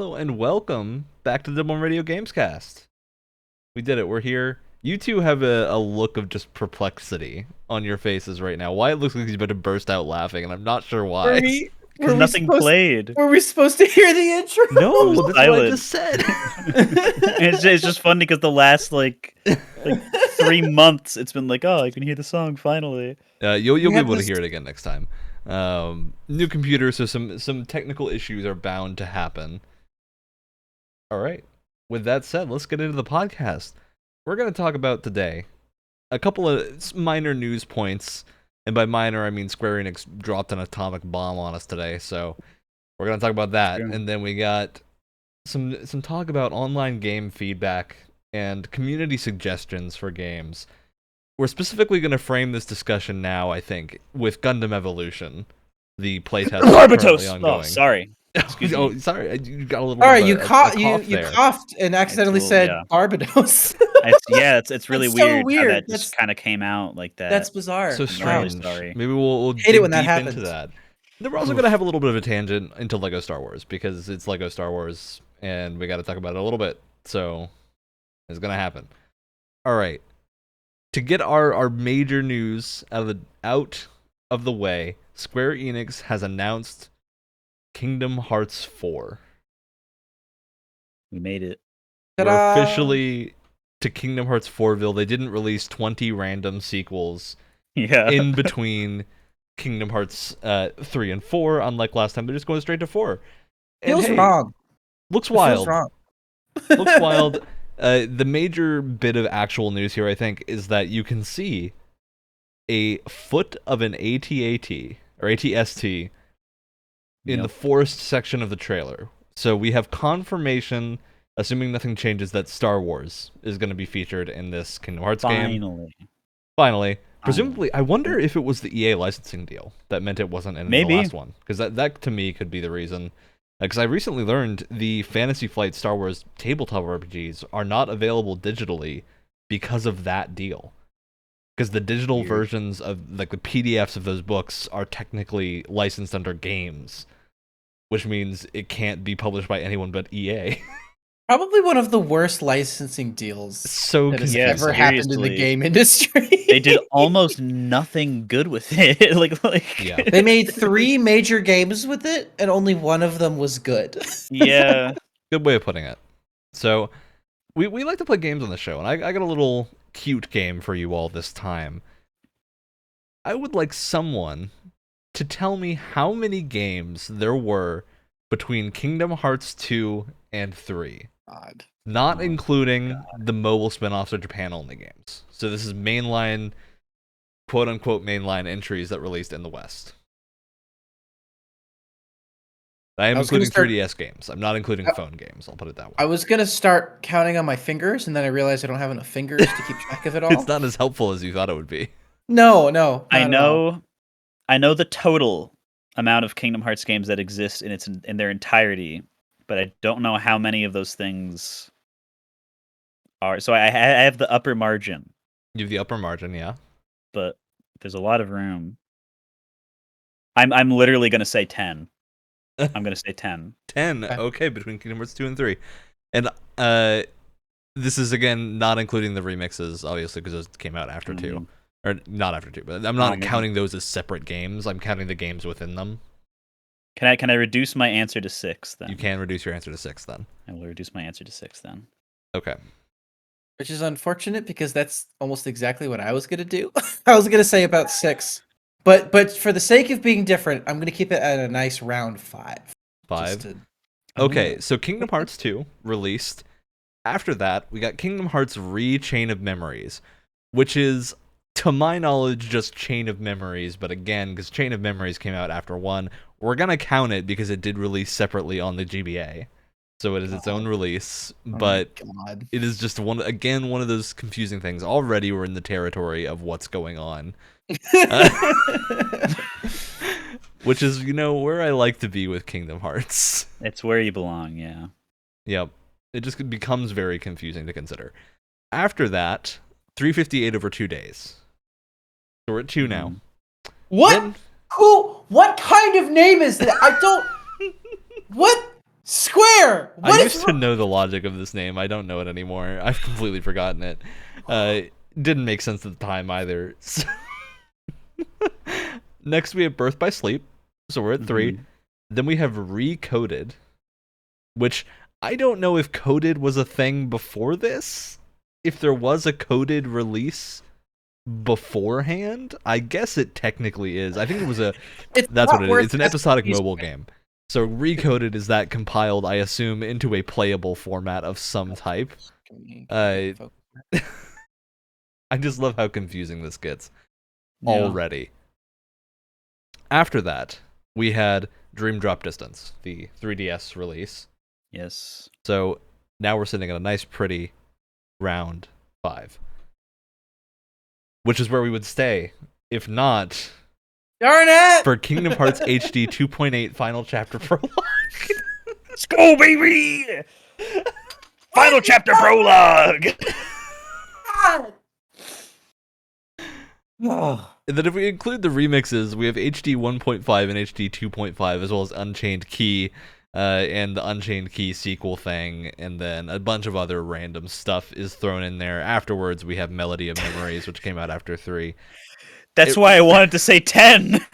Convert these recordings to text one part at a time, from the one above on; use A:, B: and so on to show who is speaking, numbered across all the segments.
A: hello, and welcome back to the Double Radio Gamescast. We did it. We're here. You two have a look of just perplexity on your faces right now. Why it looks like he's about to burst out laughing, and I'm not sure why.
B: Because nothing played.
C: Were we supposed to hear the intro?
A: No, that's what I
B: silent.
A: just said.
B: It's just funny because the last like 3 months, it's been like, oh, I can hear the song finally.
A: You'll be able to hear it again next time. New computer, so some technical issues are bound to happen. All right. With that said, let's get into the podcast. We're going to talk about today a couple of minor news points, and by minor I mean Square Enix dropped an atomic bomb on us today. So we're going to talk about that, and then we got some talk about online game feedback and community suggestions for games. We're specifically going to frame this discussion now, I think, with Gundam Evolution, the playtest currently ongoing.
B: Oh, sorry. Excuse
A: Oh,
B: me.
A: sorry, you got a little.
C: All right,
A: bit
C: you
A: of a
C: you
A: there.
C: coughed and accidentally said Barbados.
B: It's really
C: That's so
B: weird,
C: weird.
B: how that just kind of came out like that.
C: That's bizarre.
A: So strange.
B: Wow. Sorry.
A: Maybe we'll
C: Hate
A: dig
C: it when that
A: deep
C: happens.
A: into that. Then we're also going to have a little bit of a tangent into Lego Star Wars, because it's Lego Star Wars, and we got to talk about it a little bit. So it's going to happen. All right. To get our major news out of the way, Square Enix has announced Kingdom Hearts 4.
B: We made it.
A: We're officially to Kingdom Hearts 4ville. They didn't release 20 random sequels in between Kingdom Hearts 3 and 4, unlike last time. They're just going straight to 4. And
C: Feels wrong.
A: Looks wild.
C: Feels wrong.
A: Looks wild. The major bit of actual news here, I think, is that you can see a foot of an AT-AT, or AT-ST, in the forest section of the trailer. So we have confirmation, assuming nothing changes, that Star Wars is going to be featured in this Kingdom Hearts game. Finally. Presumably, I wonder if it was the EA licensing deal that meant it wasn't in the last one. Because that, to me, could be the reason. Because I recently learned the Fantasy Flight Star Wars tabletop RPGs are not available digitally because of that deal. Because the digital versions of, like, the PDFs of those books are technically licensed under games, which means it can't be published by anyone but EA.
C: Probably one of the worst licensing deals that has ever happened in the game industry.
B: They did almost nothing good with it.
C: They made 3 major games with it, and only one of them was good.
B: Yeah.
A: Good way of putting it. So, we like to play games on the show, and I got a little cute game for you all this time. I would like someone to tell me how many games there were between Kingdom Hearts 2 and 3.
C: God.
A: Not including the mobile spin-offs or Japan-only games. So this is mainline, quote-unquote mainline entries that released in the West. I am including 3DS games. I'm not including phone games, I'll put it that way.
C: I was going to start counting on my fingers, and then I realized I don't have enough fingers to keep track of it all.
A: It's not as helpful as you thought it would be.
C: No.
B: I know the total amount of Kingdom Hearts games that exist in their entirety, but I don't know how many of those things are. So I have the upper margin.
A: You have the upper margin, yeah.
B: But there's a lot of room. I'm literally going to say 10. I'm going to say 10.
A: 10, okay, between Kingdom Hearts 2 and 3. And this is, again, not including the remixes, obviously, because those came out after 2. Or not after 2, but I'm not counting those as separate games. I'm counting the games within them.
B: Can I reduce my answer to 6 then?
A: You can reduce your answer to 6 then.
B: I will reduce my answer to 6 then.
A: Okay.
C: Which is unfortunate because that's almost exactly what I was going to do. I was going to say about 6. But for the sake of being different, I'm going to keep it at a nice round 5.
A: 5? Okay, so Kingdom Hearts 2 released. After that, we got Kingdom Hearts Chain of Memories, which is, to my knowledge, just Chain of Memories, but again, because Chain of Memories came out after 1, we're going to count it because it did release separately on the GBA. So it is its own release, but it is just one of those confusing things. Already we're in the territory of what's going on. Which is, where I like to be with Kingdom Hearts.
B: It's where you belong, yeah.
A: Yep. It just becomes very confusing to consider. After that, 358 over 2 days. So we're at 2 now.
C: What? What kind of name is that? I don't... What? Square.
A: I used to know the logic of this name. I don't know it anymore. I've completely forgotten it. Didn't make sense at the time either. So next, we have Birth by Sleep. So we're at 3. Then we have Recoded, which I don't know if coded was a thing before this. If there was a coded release beforehand, I guess it technically is. I think it was that's what it is. It's an episodic mobile game. So Recoded is that compiled, I assume, into a playable format of some type. I just love how confusing this gets already. After that, we had Dream Drop Distance, the 3DS release.
B: Yes.
A: So now we're sitting at a nice, pretty round 5. Which is where we would stay, if not...
C: Darn it!
A: For Kingdom Hearts HD 2.8 Final Chapter Prologue.
B: Let's go, baby! Final Chapter Prologue!
A: And then if we include the remixes, we have HD 1.5 and HD 2.5, as well as Unchained Key, and the Unchained Key sequel thing, and then a bunch of other random stuff is thrown in there. Afterwards, we have Melody of Memories, which came out after 3.
B: That's why I wanted to say 10,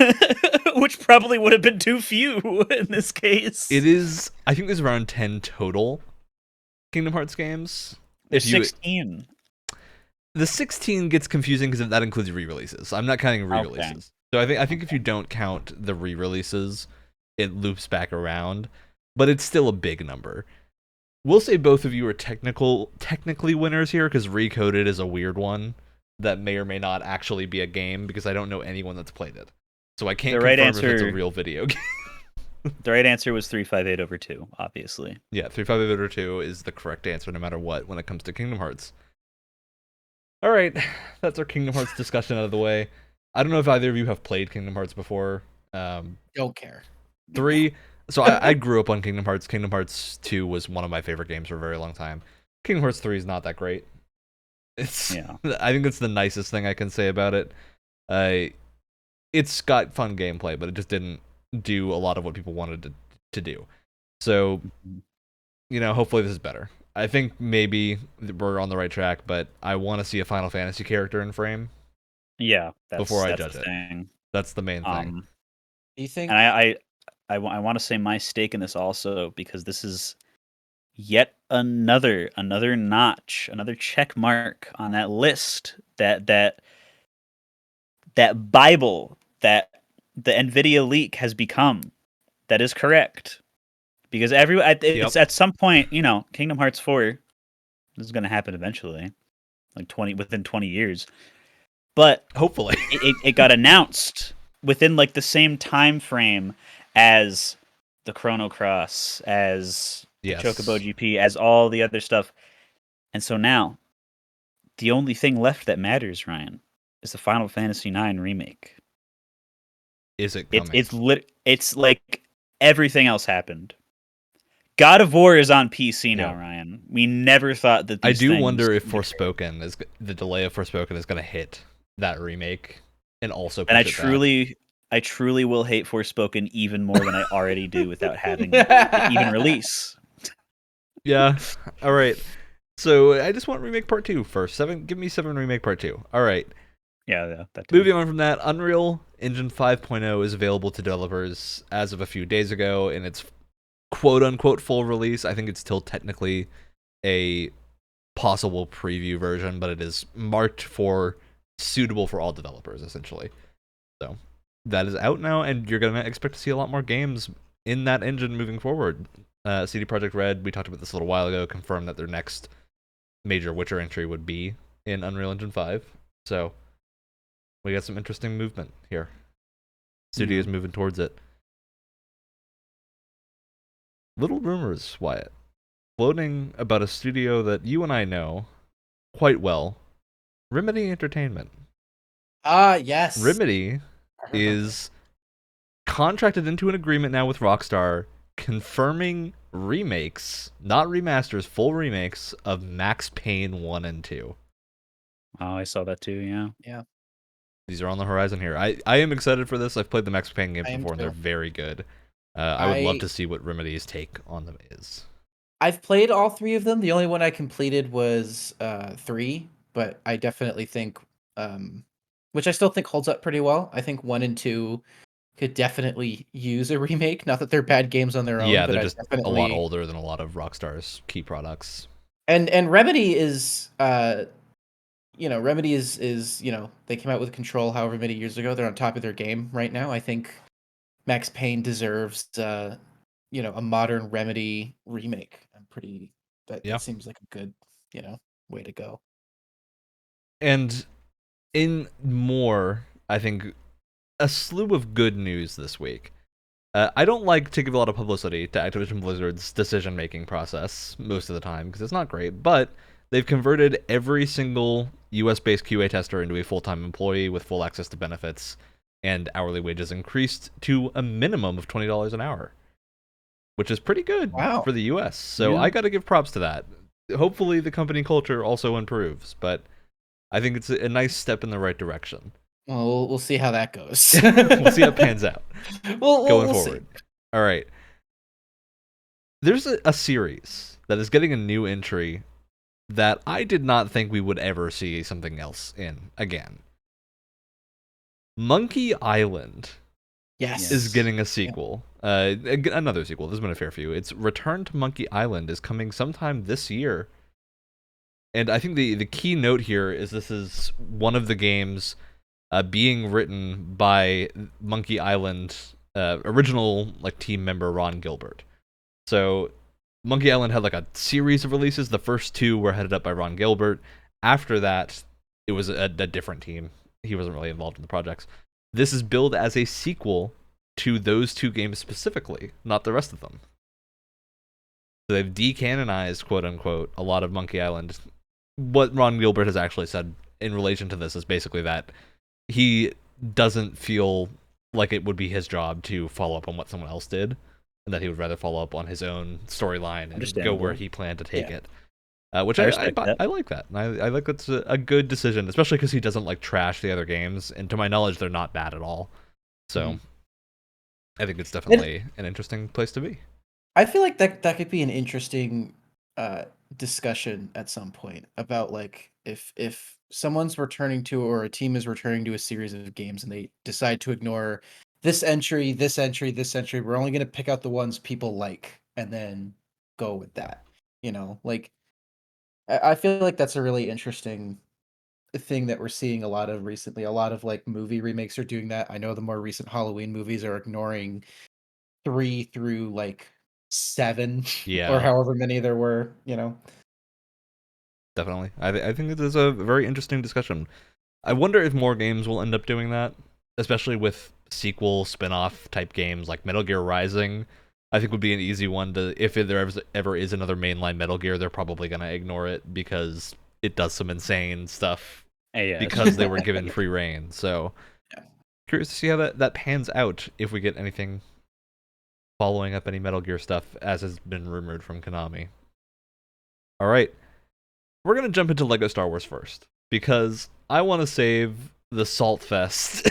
B: which probably would have been too few in this case.
A: It is, I think there's around 10 total Kingdom Hearts games.
B: There's 16.
A: The 16 gets confusing because that includes re-releases. I'm not counting re-releases. Okay. So I think if you don't count the re-releases, it loops back around, but it's still a big number. We'll say both of you are technically winners here, because Recoded is a weird one that may or may not actually be a game, because I don't know anyone that's played it. So I can't confirm if it's a real video game.
B: The right answer was 358/2, obviously.
A: Yeah, 358/2 is the correct answer no matter what when it comes to Kingdom Hearts. All right, that's our Kingdom Hearts discussion out of the way. I don't know if either of you have played Kingdom Hearts before.
C: Don't care.
A: 3. So I grew up on Kingdom Hearts. Kingdom Hearts 2 was one of my favorite games for a very long time. Kingdom Hearts 3 is not that great. I think that's the nicest thing I can say about it. It's got fun gameplay, but it just didn't do a lot of what people wanted to do. So, hopefully this is better. I think maybe we're on the right track, but I want to see a Final Fantasy character in frame.
B: Yeah,
A: before I judge it. That's the main thing.
C: Do you think?
B: And I want to say my stake in this also, because this is yet another notch, another check mark on that list, that Bible that the NVIDIA leak has become. That is correct, because it's at some point, Kingdom Hearts 4, this is going to happen eventually, like within 20 years, but
A: hopefully
B: it got announced within like the same time frame as the Chrono Cross, as Chocobo GP, as all the other stuff. And so now, the only thing left that matters, Ryan, is the Final Fantasy IX remake.
A: Is it coming?
B: It's like everything else happened. God of War is on PC now, Ryan. We never thought that these things
A: wonder if the delay of Forspoken is going to hit that remake and also push
B: I truly will hate Forspoken even more than I already do without having it even release.
A: Yeah. All right. So I just want Remake Part 2 first. Give me 7 Remake Part 2. All right.
B: Yeah. That too.
A: Moving on from that, Unreal Engine 5.0 is available to developers as of a few days ago, and it's quote-unquote full release. I think it's still technically a possible preview version, but it is marked for suitable for all developers, essentially. So that is out now, and you're going to expect to see a lot more games in that engine moving forward. CD Projekt Red, we talked about this a little while ago, confirmed that their next major Witcher entry would be in Unreal Engine 5. So we got some interesting movement here. Studio's moving towards it. Little rumors, Wyatt, floating about a studio that you and I know quite well, Remedy Entertainment.
C: Yes.
A: Remedy is contracted into an agreement now with Rockstar, confirming remakes, not remasters, full remakes of Max Payne 1 and 2.
B: Oh, I saw that too,
C: yeah.
A: These are on the horizon here. I am excited for this. I've played the Max Payne games before, and they're very good. I would love to see what Remedy's take on them is.
C: I've played all 3 of them. The only one I completed was 3, but I definitely think, which I still think holds up pretty well. I think 1 and 2 could definitely use a remake. Not that they're bad games on their own,
A: Yeah,
C: but
A: they're
C: I
A: just a lot
C: definitely
A: older than a lot of Rockstar's key products.
C: and Remedy is Remedy is they came out with Control however many years ago. They're on top of their game right now. I think Max Payne deserves a modern Remedy remake. That seems like a good, way to go.
A: And in more, I think, a slew of good news this week. I don't like to give a lot of publicity to Activision Blizzard's decision-making process most of the time, because it's not great, but they've converted every single US-based QA tester into a full-time employee with full access to benefits, and hourly wages increased to a minimum of $20 an hour, which is pretty good for the US. So
B: Yeah.
A: I got to give props to that. Hopefully the company culture also improves, but I think it's a nice step in the right direction.
C: Well, we'll see how that goes.
A: We'll see how it pans out
C: We'll
A: forward.
C: See.
A: All right. There's a series that is getting a new entry that I did not think we would ever see something else in again. Monkey Island is getting a sequel. Another sequel. There's been a fair few. It's Return to Monkey Island is coming sometime this year. And I think the key note here is this is one of the games being written by Monkey Island original team member Ron Gilbert. So Monkey Island had a series of releases. The first 2 were headed up by Ron Gilbert. After that, it was a different team. He wasn't really involved in the projects. This is billed as a sequel to those 2 games specifically, not the rest of them. So they've decanonized, quote unquote, a lot of Monkey Island. What Ron Gilbert has actually said in relation to this is basically that he doesn't feel like it would be his job to follow up on what someone else did, and that he would rather follow up on his own storyline and go where he planned to take it. Which I like that. And I like that's a good decision, especially because he doesn't trash the other games, and to my knowledge, they're not bad at all. So I think it's definitely an interesting place to be.
C: I feel like that could be an interesting discussion at some point about if someone's returning to, or a team is returning to, a series of games and they decide to ignore this entry, this entry, this entry, we're only going to pick out the ones people like and then go with that. I feel like that's a really interesting thing that we're seeing a lot of recently. A lot of movie remakes are doing that. I know the more recent Halloween movies are ignoring 3 through 7 or however many there were.
A: Definitely. I think it is a very interesting discussion. I wonder if more games will end up doing that, especially with sequel, spin-off type games like Metal Gear Rising. I think would be an easy one to, if there ever is another mainline Metal Gear, they're probably going to ignore it because it does some insane stuff because they were given free reign. So curious to see how that pans out, if we get anything following up any Metal Gear stuff, as has been rumored from Konami. All right. We're going to jump into LEGO Star Wars first, because I want to save the Salt Fest.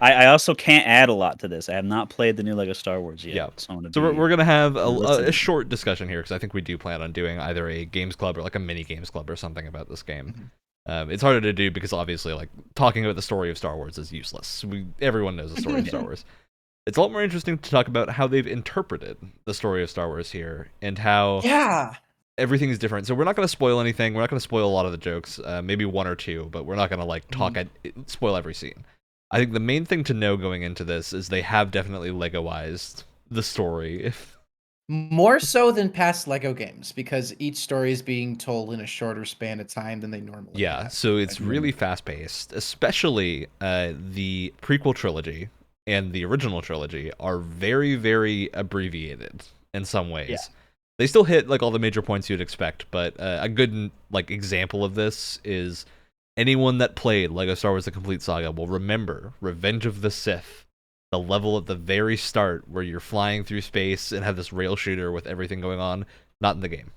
B: I also can't add a lot to this. I have not played the new LEGO Star Wars yet. So
A: we're going to have a short discussion here, because I think we do plan on doing either a Games Club or a mini Games Club or something about this game. It's harder to do because obviously talking about the story of Star Wars is useless. Everyone knows the story of Star Wars. It's a lot more interesting to talk about how they've interpreted the story of Star Wars here, and how everything is different. So we're not going to spoil anything. We're not going to spoil a lot of the jokes, maybe 1 or 2, but we're not going to spoil every scene. I think the main thing to know going into this is they have definitely Legoized the story.
C: More so than past LEGO games, because each story is being told in a shorter span of time than they normally have.
A: So it's really fast-paced, especially the prequel trilogy and the original trilogy are very, very abbreviated in some ways. They still hit all the major points you'd expect, but a good example of this is anyone that played LEGO Star Wars: The Complete Saga will remember Revenge of the Sith, the level at the very start where you're flying through space and have this rail shooter with everything going on. Not in the game.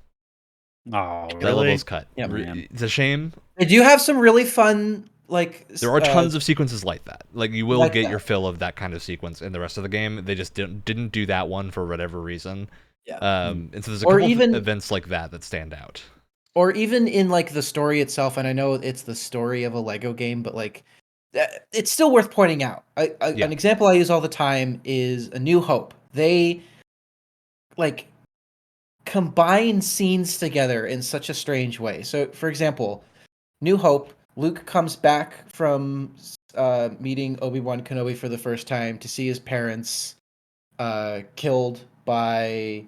B: Oh,
A: That level's cut.
C: Yeah,
A: it's a shame.
C: They do have some really fun like
A: There are tons of sequences like that. Like you will
C: like
A: get
C: that.
A: your fill of that kind of sequence in the rest of the game. They just didn't do that one for whatever reason.
C: Yeah.
A: And so there's a
C: Or
A: couple of
C: even
A: events like that stand out.
C: or even in like the story itself, and I know it's the story of a Lego game, but like it's still worth pointing out.
A: Yeah.
C: An example I use all the time is A New Hope. They like combine scenes together in such a strange way. So, for example, New Hope, Luke comes back from meeting Obi-Wan Kenobi for the first time to see his parents killed by,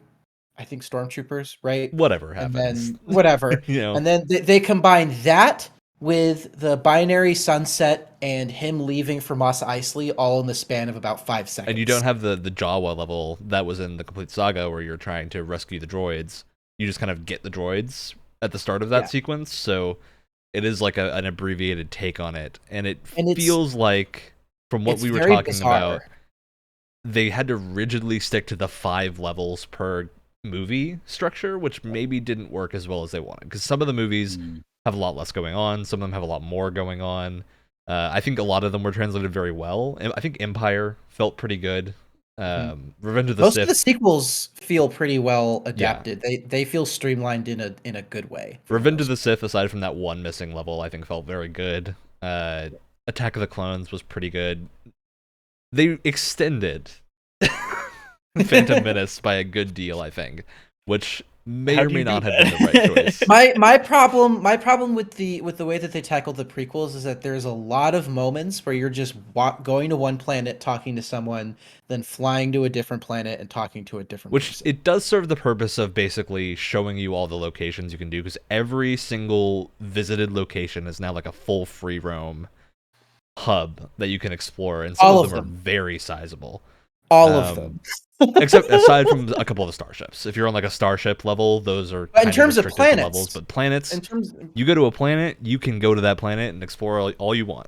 C: I think, stormtroopers, right?
A: Whatever
C: And
A: happens.
C: then whatever.
A: You know.
C: And then they combine that with the binary sunset and him leaving for Mos Eisley all in the span of about 5 seconds.
A: And you don't have the Jawa level that was in the complete saga where you're trying to rescue the droids. You just kind of get the droids at the start of that sequence, so it is like an abbreviated take on it, and it feels like, from what we were talking about, they had to rigidly stick to the 5 levels per movie structure, which maybe didn't work as well as they wanted, because some of the movies have a lot less going on, some of them have a lot more going on. I think a lot of them were translated very well. I think Empire felt pretty good. Revenge of the
C: Most
A: Sith.
C: of the sequels feel pretty well adapted. Yeah. They feel streamlined in a good way.
A: Revenge of the Sith, aside from that one missing level, I think felt very good. Attack of the Clones was pretty good. They extended Phantom Menace by a good deal, I think, which may or may not have been the right choice.
C: My problem with the way that they tackled the prequels is that there's a lot of moments where you're just going to one planet, talking to someone, then flying to a different planet and talking to a different person.
A: It does serve the purpose of basically showing you all the locations you can do, because every single visited location is now like a full free roam hub that you can explore, and some of them are very sizable.
C: All of them.
A: Except aside from a couple of the starships. If you're on like a starship level, those are kind
C: in terms
A: of
C: of planets
A: levels. But planets, you go to a planet, you can go to that planet and explore all you want.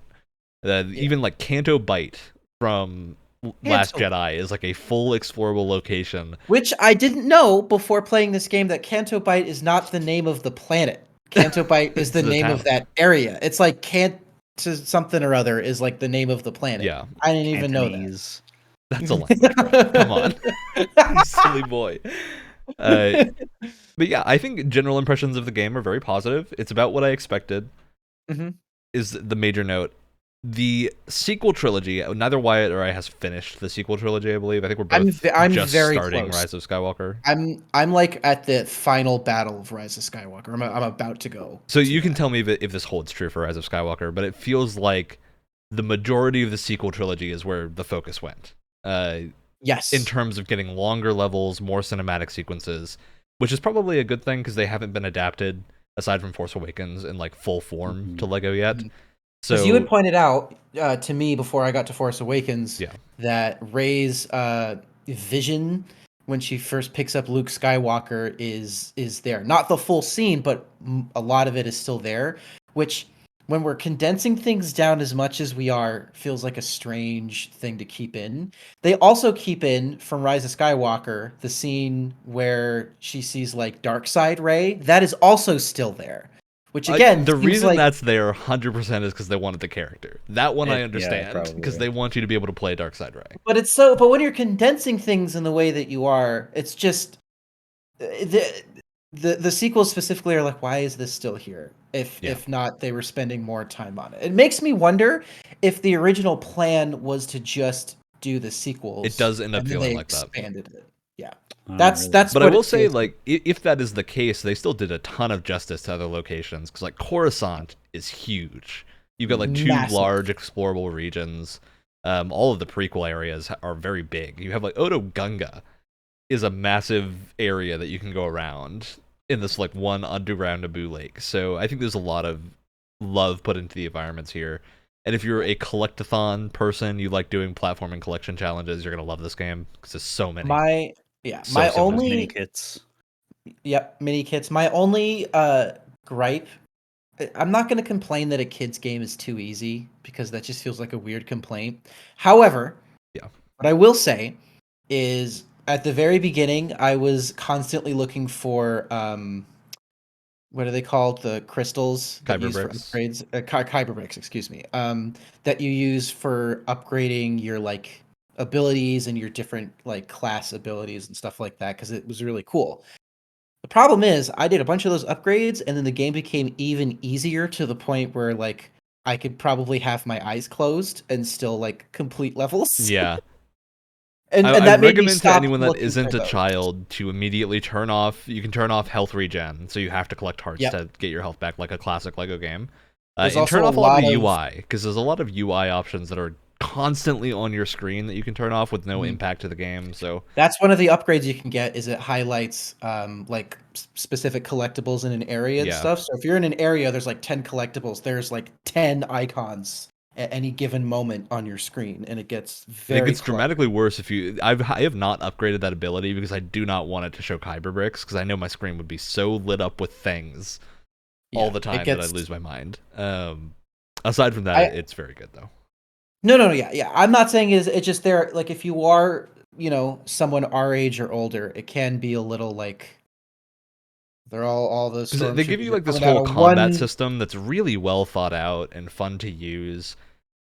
A: Even like Canto Bight from Last Jedi is like a full explorable location.
C: Which I didn't know before playing this game, that Canto Bight is not the name of the planet. Canto Bight is the name of that area. It's like to something or other is like the name of the planet.
A: Yeah,
C: I didn't even know that.
A: That's a language. Come on, you silly boy. But yeah, I think general impressions of the game are very positive. It's about what I expected. Is the major note. The sequel trilogy, neither Wyatt or I has finished the sequel trilogy, I believe. I think we're both
C: I'm
A: just
C: very
A: starting
C: close.
A: Rise of Skywalker.
C: I'm like at the final battle of Rise of Skywalker. I'm about to go.
A: So you can tell me if this holds true for Rise of Skywalker, but it feels like the majority of the sequel trilogy is where the focus went.
C: Yes.
A: In terms of getting longer levels, more cinematic sequences, which is probably a good thing because they haven't been adapted, aside from Force Awakens, in like full form to Lego yet. So
C: you had pointed out to me before I got to Force Awakens that Rey's vision when she first picks up Luke Skywalker is there. Not the full scene, but a lot of it is still there, which, when we're condensing things down as much as we are, feels like a strange thing to keep in. They also keep in, from Rise of Skywalker, the scene where she sees like Darkseid Rey. That is also still there. Which again,
A: the reason that's there 100% is because they wanted the character. That one I understand, because they want you to be able to play Darkseid Rey.
C: But when you're condensing things in the way that you are, it's just the sequels specifically are like, why is this still here? If not, they were spending more time on it. It makes me wonder if the original plan was to just do the sequels.
A: It does end up feeling like
C: that. Expanded it. Yeah.
A: Oh,
C: that's
A: but
C: what
A: I will say, like, if that is the case, they still did a ton of justice to other locations, because like Coruscant is huge. You've got like 2 large explorable regions. All of the prequel areas are very big. You have like Oto Gunga is a massive area that you can go around in this like one underground Naboo lake. So I think there's a lot of love put into the environments here. And if you're a collectathon person, you like doing platforming collection challenges, you're gonna love this game because there's so many.
C: My only
B: mini kits.
C: Yep, mini kits. My only gripe, I'm not going to complain that a kid's game is too easy, because that just feels like a weird complaint. However, what I will say is, at the very beginning, I was constantly looking for what are they called? The crystals that you
A: Kyber
C: use for
A: bricks.
C: upgrades. Kyber bricks, excuse me. That you use for upgrading your like abilities and your different like class abilities and stuff like that because it was really cool. The problem is I did a bunch of those upgrades and then the game became even easier to the point where like I could probably have my eyes closed and still like complete levels.
A: Yeah.
C: And
A: I'd
C: that made me
A: recommend to
C: stop
A: anyone that
C: looking for
A: isn't a
C: those.
A: child to immediately turn off. You can turn off health regen, so you have to collect hearts
C: Yep.
A: to get your health back, like a classic Lego game.
C: There's
A: And turn
C: also a
A: off a lot of
C: lot
A: the
C: of
A: UI, because there's a lot of UI options that are constantly on your screen that you can turn off with no
C: Mhm.
A: impact to the game. So
C: That's one of the upgrades you can get is it highlights like specific collectibles in an area and
A: yeah,
C: stuff. So if you're in an area, there's like 10 collectibles. There's like 10 icons at any given moment on your screen, and it gets
A: and it
C: very
A: gets
C: cluttered.
A: dramatically worse if you. I have not upgraded that ability because I do not want it to show Kyber bricks because I know my screen would be so lit up with things all
C: Yeah,
A: the
C: it
A: time that I'd
C: gets.
A: lose my mind. Aside from that,
C: I
A: it's very good though.
C: no, yeah, yeah. I'm not saying is it's just there. Like if you are, someone our age or older, it can be a little like they're all the
A: Because they give you
C: stormtroopers are
A: like this
C: coming out
A: whole
C: of
A: combat
C: one.
A: system that's really well thought out and fun to use,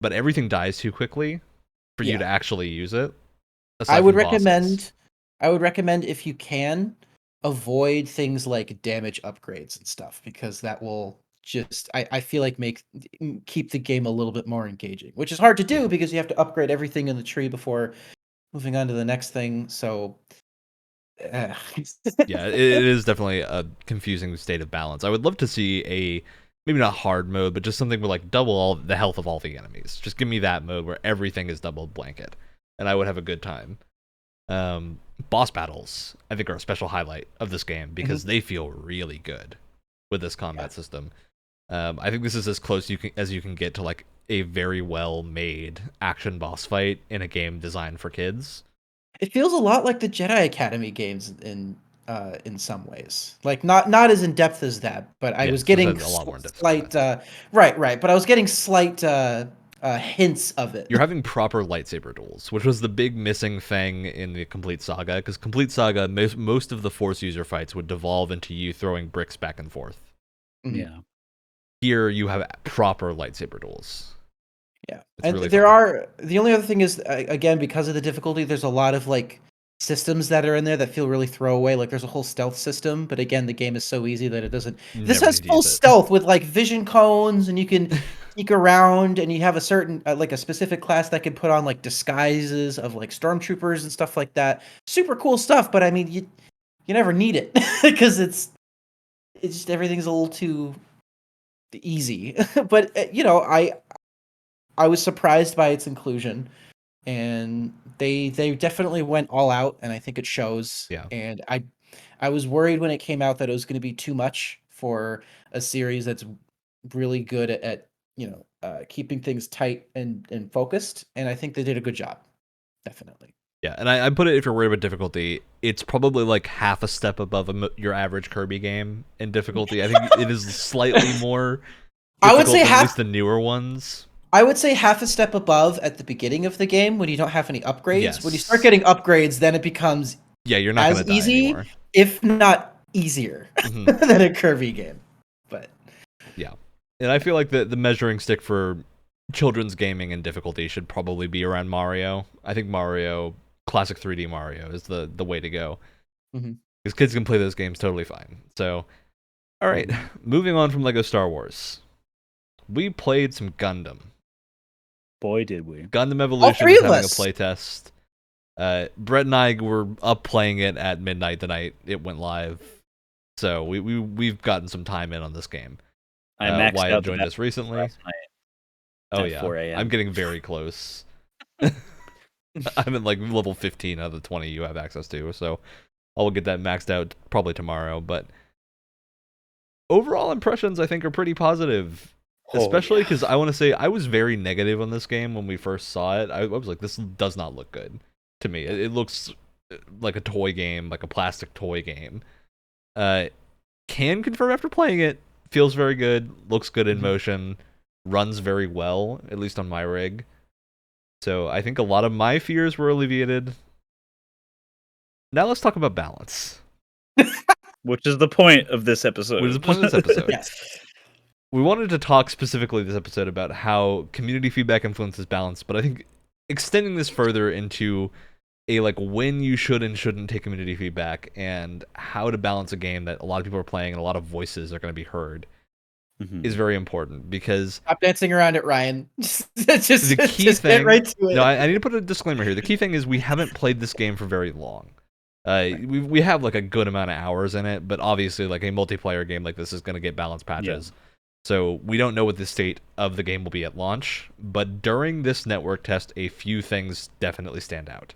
A: but everything dies too quickly for you
C: Yeah,
A: to actually use it,
C: I
A: aside
C: would
A: from bosses.
C: recommend I would recommend if you can avoid things like damage upgrades and stuff because that will just I feel like keep the game a little bit more engaging, which is hard to do
A: Yeah.
C: because you have to upgrade everything in the tree before moving on to the next thing. So uh,
A: Yeah, it is definitely a confusing state of balance. I would love to see a maybe not hard mode, but just something with like double all the health of all the enemies. Just give me that mode where everything is double blanket, and I would have a good time. Boss battles, I think, are a special highlight of this game
C: Mhm.
A: because they feel really good with this
C: Yeah.
A: combat system. I think this is as close as you can get to like a very well made action boss fight in a game designed for kids.
C: It feels a lot like the Jedi Academy games in some ways. Like not as in depth as that, but I was
A: Yes, this
C: getting
A: had a lot more in depth combat.
C: slight right, but I was getting slight hints of it.
A: You're having proper lightsaber duels, which was the big missing thing in the Complete Saga, because Complete Saga, most of the Force user fights would devolve into you throwing bricks back and forth.
C: Mhm.
B: Yeah.
A: Here, you have proper lightsaber duels.
C: Yeah,
A: It's
C: and
A: really
C: there
A: fun.
C: are the only other thing is again because of the difficulty, there's a lot of like systems that are in there that feel really throwaway. Like there's a whole stealth system, but again, the game is so easy that it doesn't. This
A: Never
C: has
A: need to
C: full
A: use it.
C: stealth with like vision cones, and you can sneak around, and you have a certain like a specific class that can put on like disguises of like stormtroopers and stuff like that. Super cool stuff, but I mean, you never need it because it's just everything's a little too easy. But I was surprised by its inclusion and they definitely went all out and I think it shows
A: Yeah.
C: and I was worried when it came out that it was going to be too much for a series that's really good at keeping things tight and focused and I think they did a good job definitely.
A: Yeah, and I put it, if you're worried about difficulty, it's probably like half a step above your average Kirby game in difficulty. I think it is slightly more
C: I would say
A: difficult than at least
C: half
A: the newer ones.
C: I would say half a step above at the beginning of the game when you don't have any upgrades. When you start
A: Yes.
C: getting upgrades, then it becomes
A: Yeah, you're not
C: as
A: gonna die
C: easy,
A: anymore.
C: if not easier,
A: Hmm.
C: than a Kirby game. But
A: Yeah, and I feel like the measuring stick for children's gaming and difficulty should probably be around Mario. I think Mario, classic 3D Mario, is the way to go
C: mhm,
A: because kids can play those games totally fine. So, all right,
C: mhm.
A: moving on from Lego Star Wars, we played some Gundam.
B: Boy, did we.
A: Gundam
C: All
A: Evolution
C: three
A: was
C: of
A: having a
C: us.
A: playtest. Brett and I were up playing it at midnight the night it went live, so we've gotten some time in on this game.
B: I maxed
A: Wyatt
B: out the
A: joined
B: battle
A: us recently.
B: last night
A: Oh
B: at
A: yeah,
B: 4
A: I'm
B: a.m.
A: getting very close. I'm at like level 15 out of the 20 you have access to, so I'll get that maxed out probably tomorrow. But overall impressions, I think, are pretty positive,
B: Oh
A: especially
B: yeah.
A: because I want to say I was very negative on this game when we first saw it. I was like, this does not look good to me. It looks like a toy game, like a plastic toy game. Uh, can confirm after playing it, feels very good, looks good in
C: Mhm.
A: motion, runs very well, at least on my rig. So I think a lot of my fears were alleviated. Now let's talk about balance.
B: Which is the point of this episode.
A: Which is the point of this episode.
C: Yes.
A: We wanted to talk specifically this episode about how community feedback influences balance, but I think extending this further into a when you should and shouldn't take community feedback and how to balance a game that a lot of people are playing and a lot of voices are going to be heard is very important, because
C: Stop dancing around it, Ryan.
A: the key
C: just
A: thing.
C: get right to it.
A: No, I need to put a disclaimer here. The key thing is we haven't played this game for very long. We have a good amount of hours in it, but obviously a multiplayer game like this is going to get balance patches. Yeah. So we don't know what the state of the game will be at launch, but during this network test, a few things definitely stand out.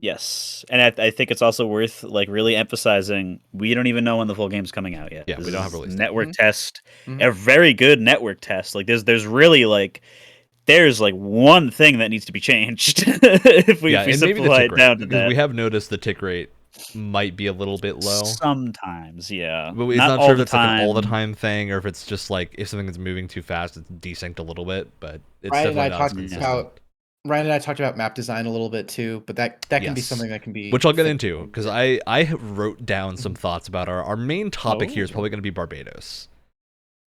B: Yes, and I think it's also worth really emphasizing we don't even know when the full game's coming out yet.
A: Yeah, we don't have a release date.
B: Network test, a very good network test. There's really there's one thing that needs to be changed if we simplify it down to that.
A: We have noticed the tick rate might be a little bit low
B: sometimes, yeah.
A: But it's not sure if it's an all the time thing or if it's just if something is moving too fast, it's desynced a little bit. But it's definitely not consistent.
C: Ryan and I talked about map design a little bit too, but that can be something that can be,
A: which I'll get into, because I wrote down some thoughts about our main topic here is probably going to be Barbados.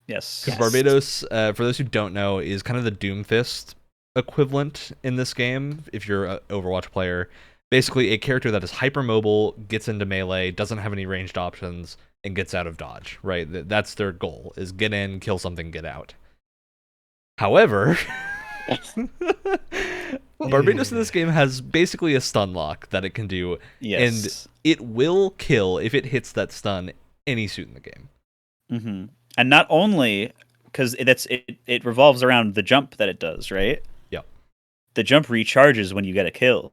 B: Yes.
A: Because Barbados, for those who don't know, is kind of the Doomfist equivalent in this game. If you're an Overwatch player, basically a character that is hypermobile, gets into melee, doesn't have any ranged options, and gets out of dodge. Right? That's their goal: is get in, kill something, get out. However. Barbados in this game has basically a stun lock that it can do, and it will kill if it hits that stun any suit in the game.
B: Mm-hmm. And not only because it revolves around the jump that it does, right?
A: Yeah.
B: The jump recharges when you get a kill,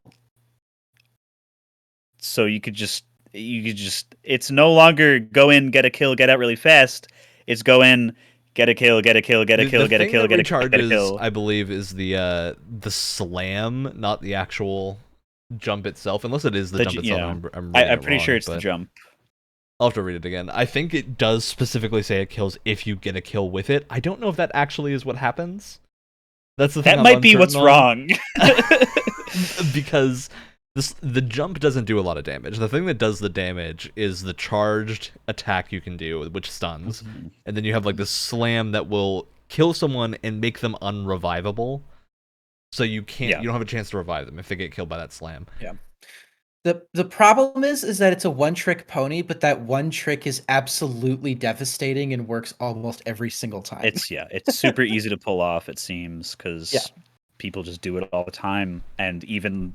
B: so you could just it's no longer go in, get a kill, get out really fast. It's go in, get a kill, get a kill, get a kill, get a kill, get a kill.
A: I believe is the slam, not the actual jump itself. Unless it is the jump itself.
B: Yeah. I'm pretty sure it's the jump.
A: I'll have to read it again. I think it does specifically say it kills if you get a kill with it. I don't know if that actually is what happens. That's the thing.
B: That might be what's wrong.
A: Because the jump doesn't do a lot of damage. The thing that does the damage is the charged attack you can do, which stuns. Mm-hmm. And then you have the slam that will kill someone and make them unrevivable. So you you don't have a chance to revive them if they get killed by that slam.
C: Yeah. The problem is that it's a one-trick pony, but that one trick is absolutely devastating and works almost every single time.
B: It's super easy to pull off, it seems, because people just do it all the time. And even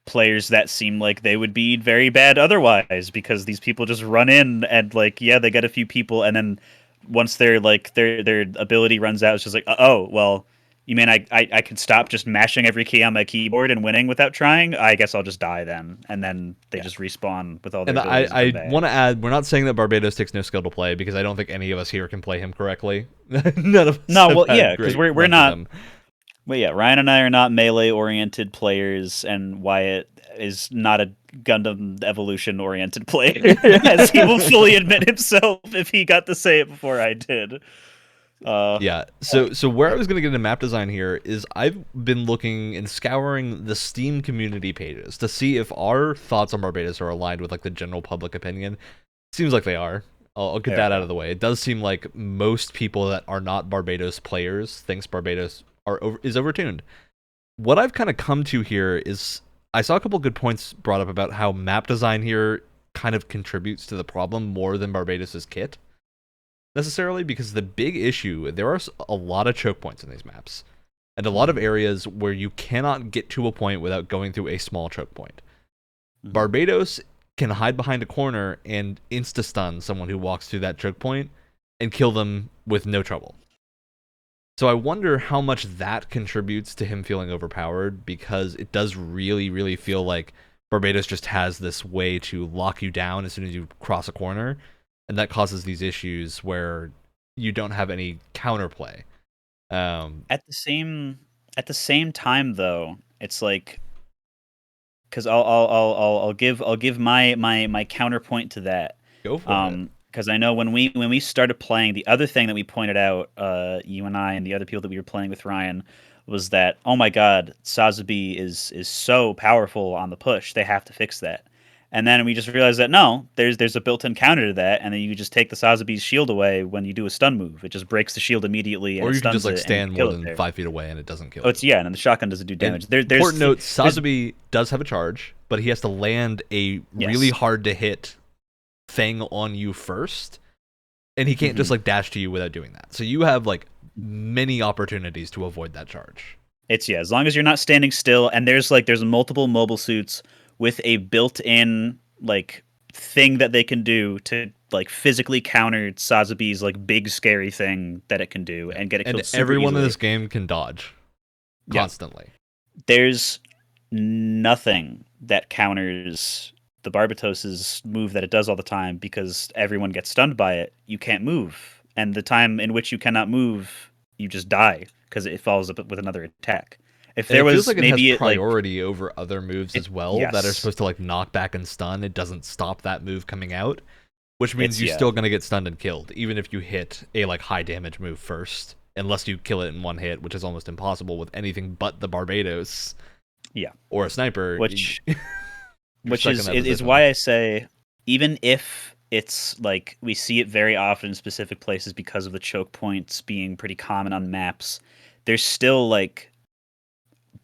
B: players that seem like they would be very bad otherwise, because these people just run in and they get a few people, and then once their ability runs out, it's just oh well, you mean I could stop just mashing every key on my keyboard and winning without trying? I guess I'll just die then, and then they just respawn with all their abilities.
A: And I want to add, we're not saying that Barbados takes no skill to play, because I don't think any of us here can play him correctly. None of us.
B: No, well, yeah, because we're not. Well, yeah, Ryan and I are not melee-oriented players, and Wyatt is not a Gundam Evolution-oriented player, as he will fully admit himself if he got to say it before I did.
A: So where I was going to get into map design here is I've been looking and scouring the Steam community pages to see if our thoughts on Barbados are aligned with the general public opinion. Seems like they are. I'll get that out of the way. It does seem like most people that are not Barbados players thinks Barbados is overtuned. What I've kind of come to here is I saw a couple good points brought up about how map design here kind of contributes to the problem more than Barbados's kit necessarily, because the big issue, there are a lot of choke points in these maps and a lot of areas where you cannot get to a point without going through a small choke point. Mm-hmm. Barbados can hide behind a corner and insta-stun someone who walks through that choke point and kill them with no trouble. So I wonder how much that contributes to him feeling overpowered, because it does really, really feel like Barbados just has this way to lock you down as soon as you cross a corner, and that causes these issues where you don't have any counterplay.
B: At the same time, though, it's because I'll give my counterpoint to that.
A: Go for it.
B: Because I know when we started playing, the other thing that we pointed out, you and I and the other people that we were playing with, Ryan, was that, oh my god, Sazabi is so powerful on the push. They have to fix that. And then we just realized that no, there's a built-in counter to that, and then you just take the Sazabi's shield away when you do a stun move. It just breaks the shield immediately, and
A: Or
B: it
A: you can
B: stuns
A: just like
B: it, and you
A: stand
B: can
A: more
B: kill it
A: than
B: there.
A: 5 feet away and it doesn't kill
B: Oh, it's
A: you.
B: yeah, and then the shotgun doesn't do damage.
A: And
B: There's
A: important note:
B: there's-
A: Sazabi does have a charge, but he has to land a really
B: Yes.
A: hard to hit thing on you first, and he can't just like dash to you without doing that. So you have like many opportunities to avoid that charge.
B: It's as long as you're not standing still, and there's multiple mobile suits with a built-in like thing that they can do to like physically counter Sazabi's like big scary thing that it can do and get it killed
A: And
B: super
A: everyone
B: easily.
A: in this game can dodge
B: Yeah.
A: constantly.
B: There's nothing that counters the Barbatos's move that it does all the time because everyone gets stunned by it. You can't move, and the time in which you cannot move, you just die because it follows up with another attack. If
A: And
B: there
A: it
B: was
A: feels like it
B: maybe
A: has priority over other moves
B: it-
A: as well that are
B: yes.
A: supposed to like knock back and stun. It doesn't stop that move coming out, which means
B: It's-
A: you're
B: yeah.
A: still gonna get stunned and killed, even if you hit a like high damage move first, unless you kill it in one hit, which is almost impossible with anything but the Barbados.
B: Yeah.
A: Or a sniper.
B: which
A: you're
B: which
A: stuck in
B: is
A: that
B: is
A: position.
B: why I say even if it's like we see it very often in specific places because of the choke points being pretty common on maps, there's still like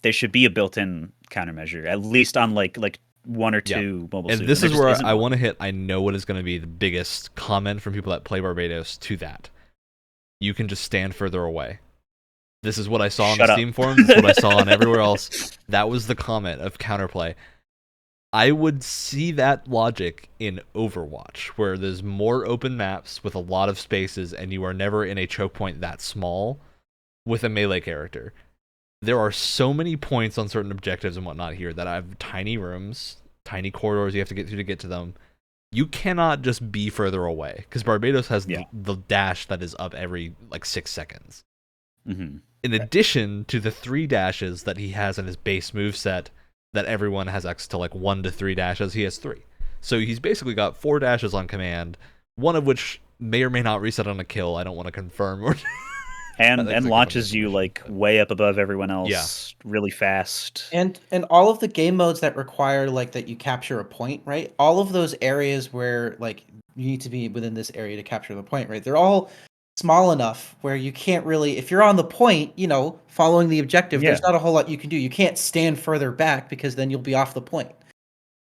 B: there should be a built-in countermeasure at least on like one or
A: Yeah.
B: two mobile
A: And
B: suits.
A: this
B: there
A: is
B: just
A: where
B: isn't
A: I
B: one.
A: want to hit. I know what is going to be the biggest comment from people that play Barbados to that. You can just stand further away. This is what I saw on
B: Shut
A: the
B: up.
A: Steam forums. This is what I saw on everywhere else. That was the comment of counterplay. I would see that logic in Overwatch, where there's more open maps with a lot of spaces, and you are never in a choke point that small with a melee character. There are so many points on certain objectives and whatnot here that have tiny rooms, tiny corridors you have to get through to get to them. You cannot just be further away, because Barbados has the dash that is up every like 6 seconds.
B: Mm-hmm.
A: In addition to the 3 dashes that he has in his base moveset, that everyone has access to like 1 to 3 dashes, he has 3. So he's basically got 4 dashes on command, one of which may or may not reset on a kill. I don't want to confirm. Or
B: and
A: That's
B: launches
A: like
B: you like way up above everyone else really fast.
C: And all of the game modes that require like that you capture a point, right? All of those areas where like you need to be within this area to capture the point, right? They're all small enough where you can't really, if you're on the point, following the objective, there's not a whole lot you can do. You can't stand further back because then you'll be off the point.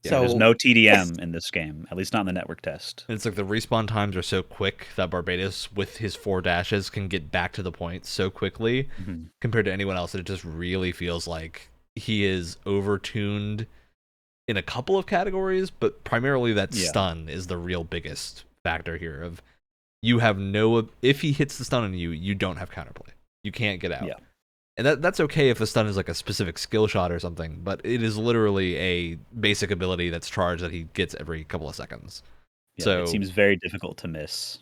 A: Yeah,
B: There's no TDM in this game, at least not in the network test.
A: And it's like the respawn times are so quick that Barbados, with his 4 dashes, can get back to the point so quickly compared to anyone else that it just really feels like he is overtuned in a couple of categories, but primarily that stun is the real biggest factor here. Of you have if he hits the stun on you, you don't have counterplay. You can't get out.
B: Yeah.
A: And that's okay if the stun is like a specific skill shot or something, but it is literally a basic ability that's charged that he gets every couple of seconds.
B: Yeah,
A: So
B: it seems very difficult to miss.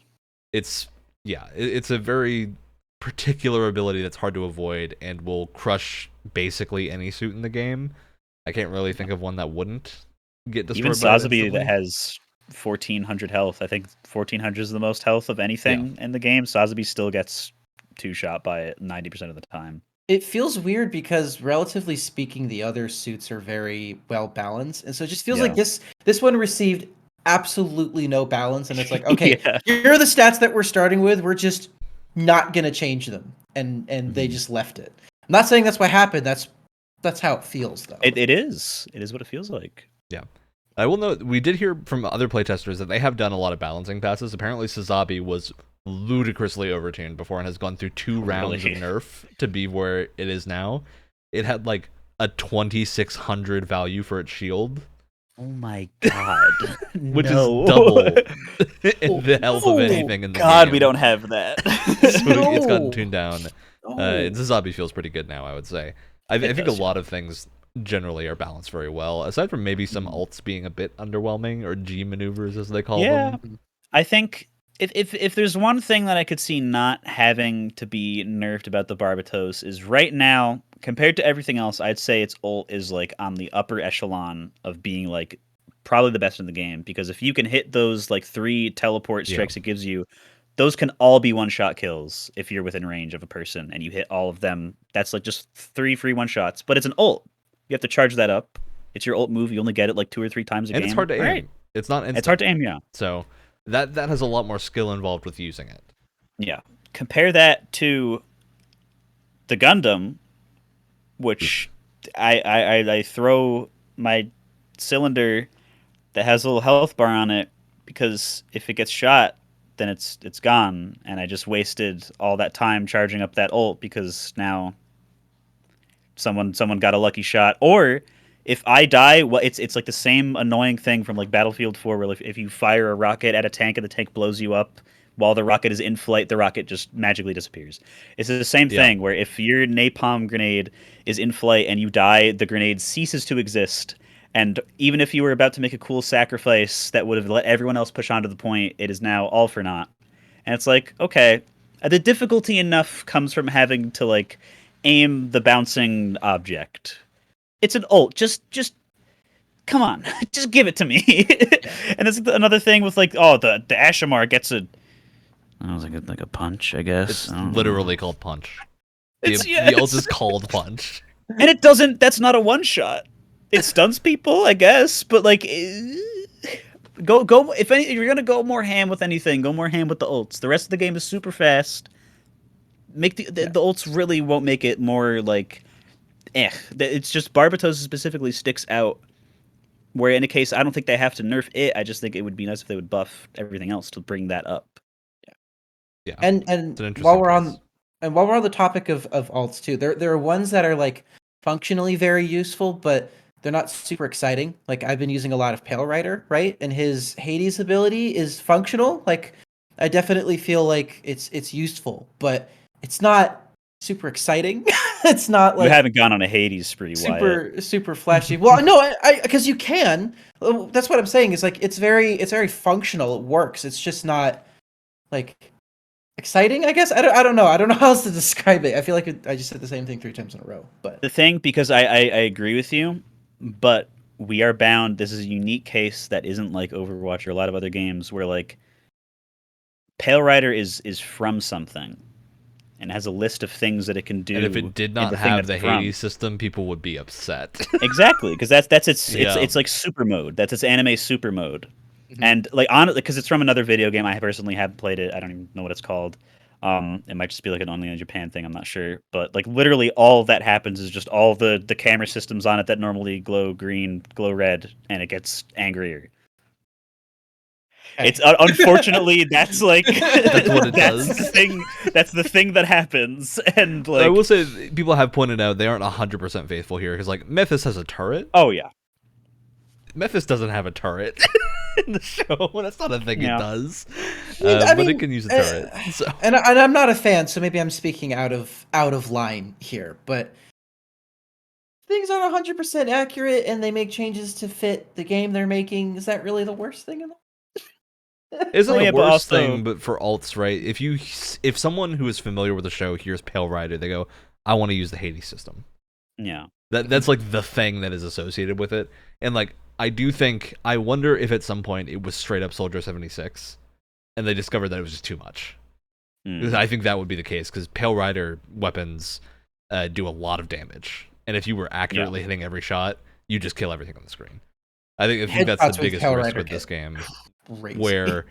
A: It's a very particular ability that's hard to avoid and will crush basically any suit in the game. I can't really think of one that wouldn't get destroyed.
B: Even
A: by it
B: Sazabi
A: instantly.
B: that has 1400 health. I think 1400 is the most health of anything in the game. Sazabi still gets 2-shot by it 90% of the time.
C: It feels weird because, relatively speaking, the other suits are very well balanced, and so it just feels like this one received absolutely no balance, and it's like, okay, here are the stats that we're starting with. We're just not gonna change them, and they just left it. I'm not saying that's what happened. That's how it feels, though.
B: It is what it feels like.
A: Yeah. I will note, we did hear from other playtesters that they have done a lot of balancing passes. Apparently, Sazabi was ludicrously overtuned before and has gone through 2 rounds of nerf to be where it is now. It had like a 2600 value for its shield.
B: Oh my god.
A: Which is double the health of anything in the game.
B: We don't have that.
A: So it's gotten tuned down. Sazabi feels pretty good now, I would say. I think a lot of things generally are balanced very well, aside from maybe some ults being a bit underwhelming, or G maneuvers as they call them.
B: I think if there's one thing that I could see not having to be nerfed about the Barbatos is right now, compared to everything else, I'd say its ult is like on the upper echelon of being like probably the best in the game, because if you can hit those like 3 teleport strikes it gives you, those can all be one-shot kills if you're within range of a person and you hit all of them. That's like just 3 free one-shots, but it's an ult. You have to charge that up. It's your ult move. You only get it like 2 or 3 times a game.
A: And it's hard to aim.
B: Right.
A: It's not instant.
B: It's hard to aim, yeah.
A: So that has a lot more skill involved with using it.
B: Yeah. Compare that to the Gundam, which I throw my cylinder that has a little health bar on it, because if it gets shot, then it's gone, and I just wasted all that time charging up that ult because now someone got a lucky shot. Or if I die, well, it's like the same annoying thing from like Battlefield 4, where if you fire a rocket at a tank and the tank blows you up while the rocket is in flight, the rocket just magically disappears. It's the same thing where if your napalm grenade is in flight and you die, the grenade ceases to exist. And even if you were about to make a cool sacrifice that would have let everyone else push onto the point, it is now all for naught. And it's like, okay, the difficulty enough comes from having to like aim the bouncing object. It's an ult. Just come on, just give it to me. And it's another thing with like, oh, the Ashamar gets a. I was like a punch, I guess.
A: It's literally called punch.
B: The
A: ult is called punch.
B: And it doesn't. That's not a one shot. It stuns people, I guess, but like, go. If you're gonna go more ham with anything, go more ham with the ults. The rest of the game is super fast. Make the ults really won't make it more like, It's just Barbatos specifically sticks out. Where in a case, I don't think they have to nerf it. I just think it would be nice if they would buff everything else to bring that up.
A: Yeah.
C: And while we're on the topic of alts too, there are ones that are like functionally very useful, but they're not super exciting. Like I've been using a lot of Pale Rider, right? And his Hades ability is functional. Like I definitely feel like it's useful, but it's not super exciting. It's not like
B: you haven't gone on a Hades spree,
C: super flashy. Well, no, I because you can. That's what I'm saying. Is like it's very functional. It works. It's just not like exciting, I guess. I don't know. I don't know how else to describe it. I feel like I just said the same thing 3 times in a row. But
B: the thing, because I agree with you, but we are bound. This is a unique case that isn't like Overwatch or a lot of other games where like Pale Rider is from something and has a list of things that it can do.
A: And if it did not have the Hades system, people would be upset.
B: Exactly, because that's it's like super mode. That's its anime super mode. Mm-hmm. And like on it, because it's from another video game. I personally haven't played it. I don't even know what it's called. It might just be like an only in Japan thing. I'm not sure. But like literally all that happens is just all the camera systems on it that normally glow green, glow red, and it gets angrier. Okay. It's unfortunately that's like
A: that's what it does.
B: That's the thing that happens. And like
A: I will say, people have pointed out they aren't 100% faithful here because like Memphis has a turret.
B: Oh yeah,
A: Memphis doesn't have a turret in the show. That's not a thing it does. But it can use a turret. So.
C: And I'm not a fan, so maybe I'm speaking out of line here. But things aren't 100% accurate, and they make changes to fit the game they're making. Is that really the worst thing in the world?
A: Isn't the worst thing, but for alts, right? If someone who is familiar with the show hears Pale Rider, they go, "I want to use the Hades system."
B: Yeah,
A: that's like the thing that is associated with it, and like. I wonder if at some point it was straight up Soldier 76 and they discovered that it was just too much. I think that would be the case because Pale Rider weapons do a lot of damage. And if you were accurately hitting every shot, you just kill everything on the screen. I think that's the biggest risk with this game. Where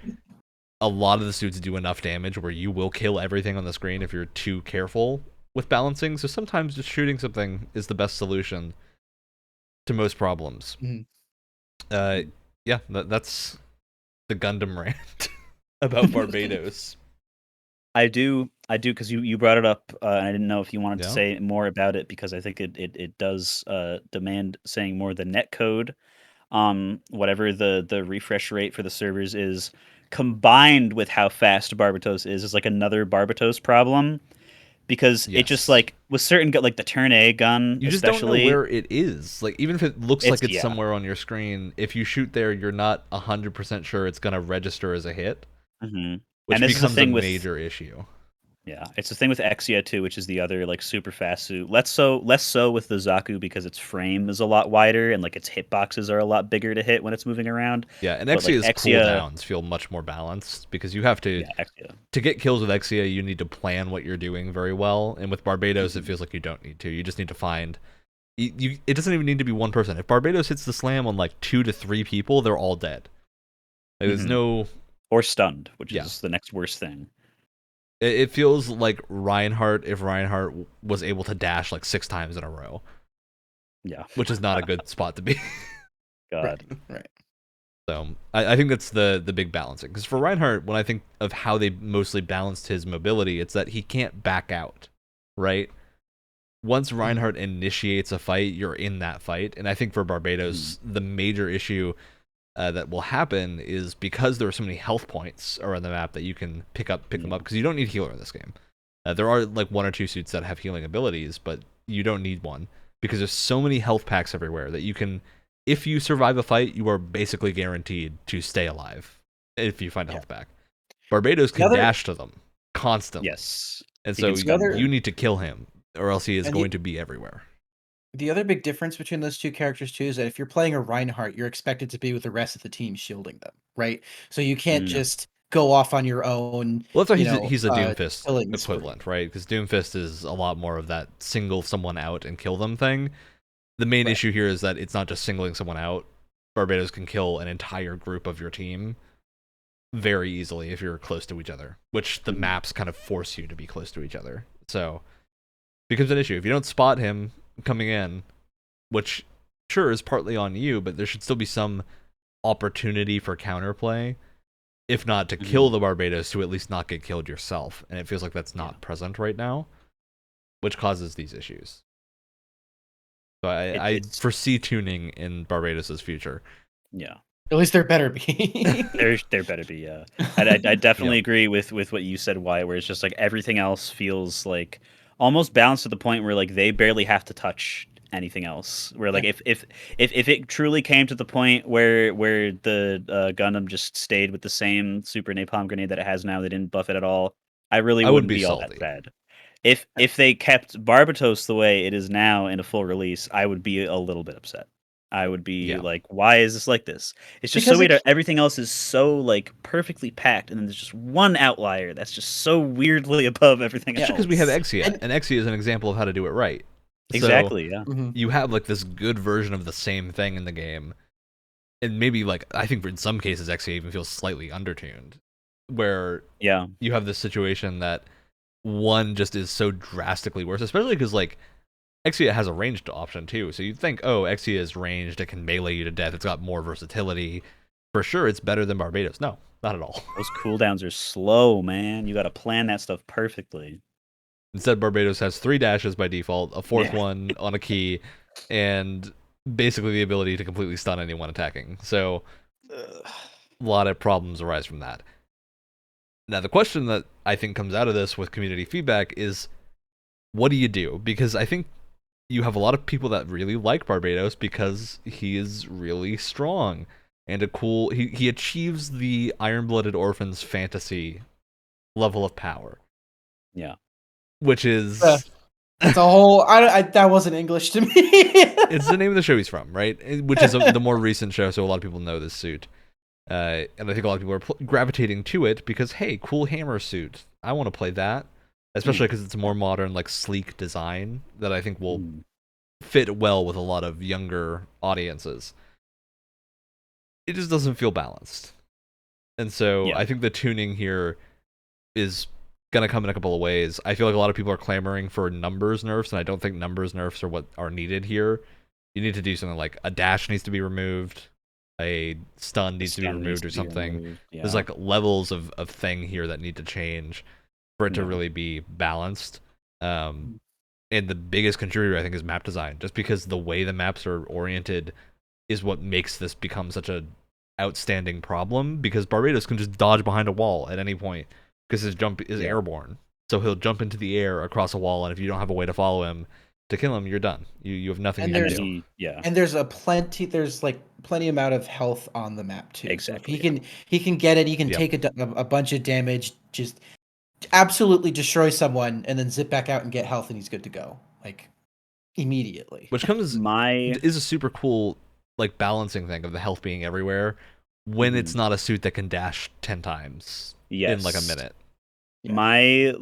A: a lot of the suits do enough damage where you will kill everything on the screen if you're too careful with balancing. So sometimes just shooting something is the best solution to most problems.
C: Mm-hmm.
A: That's the Gundam rant about Barbados.
B: I do, because you brought it up, and I didn't know if you wanted to say more about it because I think it does demand saying more. The netcode, whatever the refresh rate for the servers is, combined with how fast Barbatos is like another Barbatos problem. Because it just like with certain like the Turn A gun,
A: you just don't know where it is. Like even if it looks like it's somewhere on your screen, if you shoot there, you're not 100% sure it's gonna register as a hit, which becomes a major issue.
B: Yeah, it's the thing with Exia too, which is the other like super fast suit. Less so with the Zaku because its frame is a lot wider and like its hitboxes are a lot bigger to hit when it's moving around.
A: Yeah, and Exia's cooldowns feel much more balanced because you have to get kills with Exia. You need to plan what you're doing very well, and with Barbados, it feels like you don't need to. You just need to find It doesn't even need to be one person. If Barbados hits the slam on like 2 to 3 people, they're all dead. Like, there's no
B: or stunned, which
A: Yeah.
B: is the next worst thing.
A: It feels like Reinhardt if Reinhardt was able to dash like 6 times in a row,
B: Yeah,
A: which is not a good spot to be.
B: God.
C: Right.
A: So I think that's the big balancing. Because for Reinhardt, when I think of how they mostly balanced his mobility, it's that he can't back out, right? Once Reinhardt initiates a fight, you're in that fight. And I think for Barbados, the major issue that will happen is because there are so many health points around the map that you can pick them up, because you don't need healer in this game. There are like 1 or 2 suits that have healing abilities, but you don't need one because there's so many health packs everywhere that you can, if you survive a fight, you are basically guaranteed to stay alive if you find a health pack. Barbados can dash to them constantly.
B: Yes.
A: And so
B: you
A: you need to kill him or else he is going to be everywhere.
C: The other big difference between those two characters too is that if you're playing a Reinhardt, you're expected to be with the rest of the team shielding them, right? So you can't just go off on your own.
A: Well, that's why he's a Doomfist
C: killing spree.
A: equivalent, right? Because Doomfist is a lot more of that single someone out and kill them thing. The main issue here is that it's not just singling someone out. Barbados can kill an entire group of your team very easily if you're close to each other, which the maps kind of force you to be close to each other. So it becomes an issue. If you don't spot him coming in, which sure is partly on you, but there should still be some opportunity for counterplay, if not to kill the Barbados, to at least not get killed yourself. And it feels like that's not present right now, which causes these issues. So I foresee tuning in Barbados' future.
B: Yeah.
C: At least there better be.
B: there better be, yeah. I definitely agree with what you said, Wyatt, where it's just like everything else feels like almost balanced to the point where like they barely have to touch anything else. Where like if it truly came to the point where the Gundam just stayed with the same super napalm grenade that it has now, they didn't buff it at all, I wouldn't be all that sad. If they kept Barbatos the way it is now in a full release, I would be a little bit upset. I would be like, why is this like this? It's just so weird. Everything else is so like perfectly packed, and then there's just one outlier that's just so weirdly above everything else.
A: Because we have Exia, and Exia is an example of how to do it right.
B: Exactly,
A: so you have like this good version of the same thing in the game, and maybe like I think in some cases Exia even feels slightly undertuned, where you have this situation that one just is so drastically worse, especially because like Exia has a ranged option too, so you'd think, oh, Exia is ranged, it can melee you to death, it's got more versatility. For sure, it's better than Barbados. No, not at all.
B: Those cooldowns are slow, man. You got to plan that stuff perfectly.
A: Instead, Barbados has 3 dashes by default, a 4th one on a key, and basically the ability to completely stun anyone attacking. So, a lot of problems arise from that. Now, the question that I think comes out of this with community feedback is, what do you do? Because I think you have a lot of people that really like Barbados because he is really strong and a cool. He achieves the Iron-Blooded Orphans fantasy level of power.
B: Yeah,
A: which is
C: it's a whole. That wasn't English to me.
A: It's the name of the show he's from, right? Which is the more recent show, so a lot of people know this suit. And I think a lot of people are gravitating to it because, hey, cool hammer suit. I want to play that. Especially because it's a more modern, like, sleek design that I think will fit well with a lot of younger audiences. It just doesn't feel balanced. And so I think the tuning here is going to come in a couple of ways. I feel like a lot of people are clamoring for numbers nerfs, and I don't think numbers nerfs are what are needed here. You need to do something like a dash needs to be removed, a stun needs to be removed or something. There's like levels of thing here that need to change for it to really be balanced. And the biggest contributor, I think, is map design. Just because the way the maps are oriented is what makes this become such a outstanding problem, because Barbados can just dodge behind a wall at any point because his jump is airborne. So he'll jump into the air across a wall, and if you don't have a way to follow him to kill him, you're done. You have nothing to do.
C: And there's plenty amount of health on the map too.
B: Exactly.
C: So he can get it. He can take a bunch of damage, just absolutely destroy someone, and then zip back out and get health, and he's good to go, like immediately.
A: Which is a super cool like balancing thing of the health being everywhere when it's not a suit that can dash 10 times in like a minute.
B: My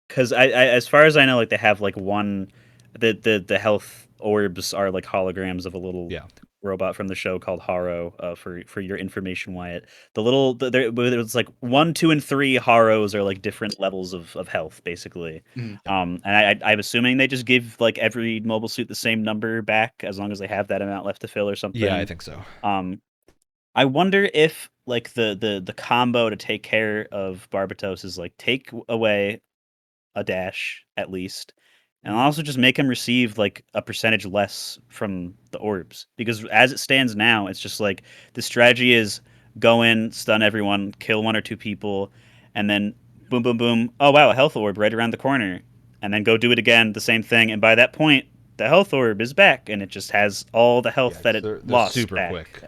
B: because I as far as I know, like they have like one the health orbs are like holograms of a little
A: Yeah.
B: robot from the show called Haro. For your information, Wyatt, there was like 1, 2, and 3 Haros are like different levels of health, basically.
C: Mhm.
B: And I'm assuming they just give like every mobile suit the same number back as long as they have that amount left to fill or something.
A: Yeah, I think so.
B: I wonder if like the combo to take care of Barbatos is like take away a dash at least, and also just make him receive like a percentage less from the orbs. Because as it stands now, it's just like the strategy is go in, stun everyone, kill 1 or 2 people, and then boom, boom, boom. Oh wow, a health orb right around the corner, and then go do it again, the same thing. And by that point, the health orb is back, and it just has all the health
A: Yeah,
B: that
A: 'cause
B: it
A: they're
B: lost
A: super
B: back.
A: quick.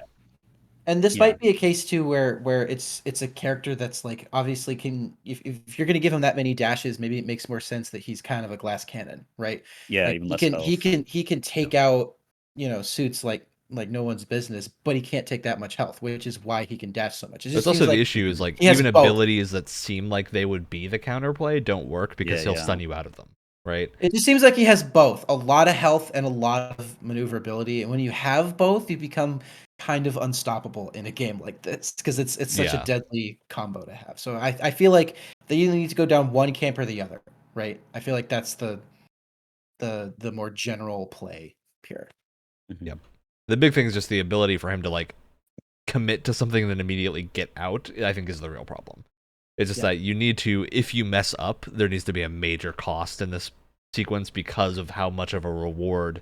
C: And this
B: Yeah.
C: might be a case too where it's a character that's like obviously can if you're gonna give him that many dashes, maybe it makes more sense that he's kind of a glass cannon, right?
B: Yeah,
C: Like
B: even
C: he
B: less
C: can
B: health.
C: he can take out, suits like no one's business, but he can't take that much health, which is why he can dash so much. It
A: That's
C: just seems
A: also the
C: like
A: issue is like
C: he has
A: even
C: both.
A: abilities that seem like they would be the counterplay don't work because he'll
B: Yeah.
A: stun you out of them, right?
C: It just seems like he has both, a lot of health and a lot of maneuverability. And when you have both, you become kind of unstoppable in a game like this because it's such a
A: Yeah.
C: deadly combo to have. So I feel like they either need to go down one camp or the other, right? I feel like that's the more general play here.
B: Mhm.
A: Yep. The big thing is just the ability for him to like commit to something and then immediately get out, I think is the real problem. It's just
C: Yeah.
A: that you need to, if you mess up, there needs to be a major cost in this sequence because of how much of a reward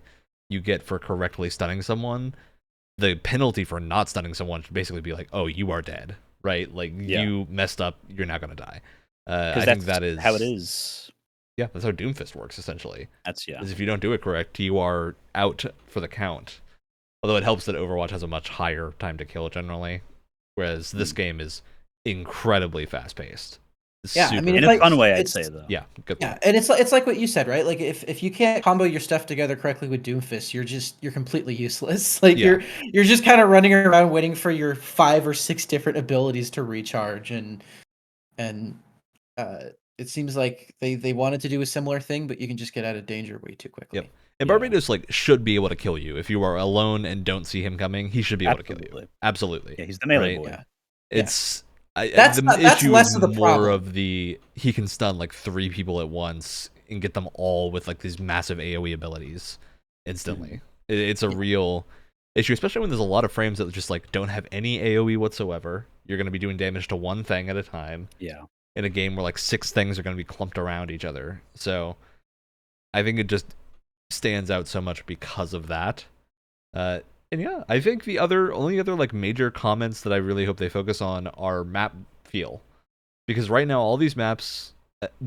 A: you get for correctly stunning someone. The penalty for not stunning someone should basically be like, oh, you are dead, right? Like,
B: Yeah.
A: you messed up, you're not going to die.
B: Because
A: I
B: that's
A: think that is
B: how it is.
A: Yeah, that's how Doomfist works, essentially.
B: That's
A: Is if you don't do it correct, you are out for the count. Although it helps that Overwatch has a much higher time to kill generally, whereas this game is incredibly fast paced.
C: Yeah, I mean,
B: in
C: it's
B: a fun
C: like
B: way, I'd
C: it's
B: say though.
A: Yeah, good
C: yeah,
A: point.
C: and it's like what you said, right? Like if you can't combo your stuff together correctly with Doomfist, you're completely useless. Like
A: Yeah.
C: you're just kind of running around waiting for your 5 or 6 different abilities to recharge, and uh, it seems like they wanted to do a similar thing, but you can just get out of danger way too quickly.
A: Yep. And
B: Yeah.
A: Barbados like should be able to kill you if you are alone and don't see him coming. He should be able to kill you.
B: Absolutely.
A: Absolutely.
B: Yeah, he's the melee
A: right?
B: boy.
C: Yeah.
A: It's
C: That's
A: the
C: not- that's
A: issue
C: less
A: is
C: of the
A: more
C: problem.
A: of the he can stun like 3 people at once and get them all with like these massive AoE abilities instantly. It's a real issue, especially when there's a lot of frames that just like don't have any AoE whatsoever. You're going to be doing damage to one thing at a time
B: Yeah.
A: in a game where like 6 things are going to be clumped around each other. So I think it just stands out so much because of that. And yeah, I think the only other like major comments that I really hope they focus on are map feel, because right now all these maps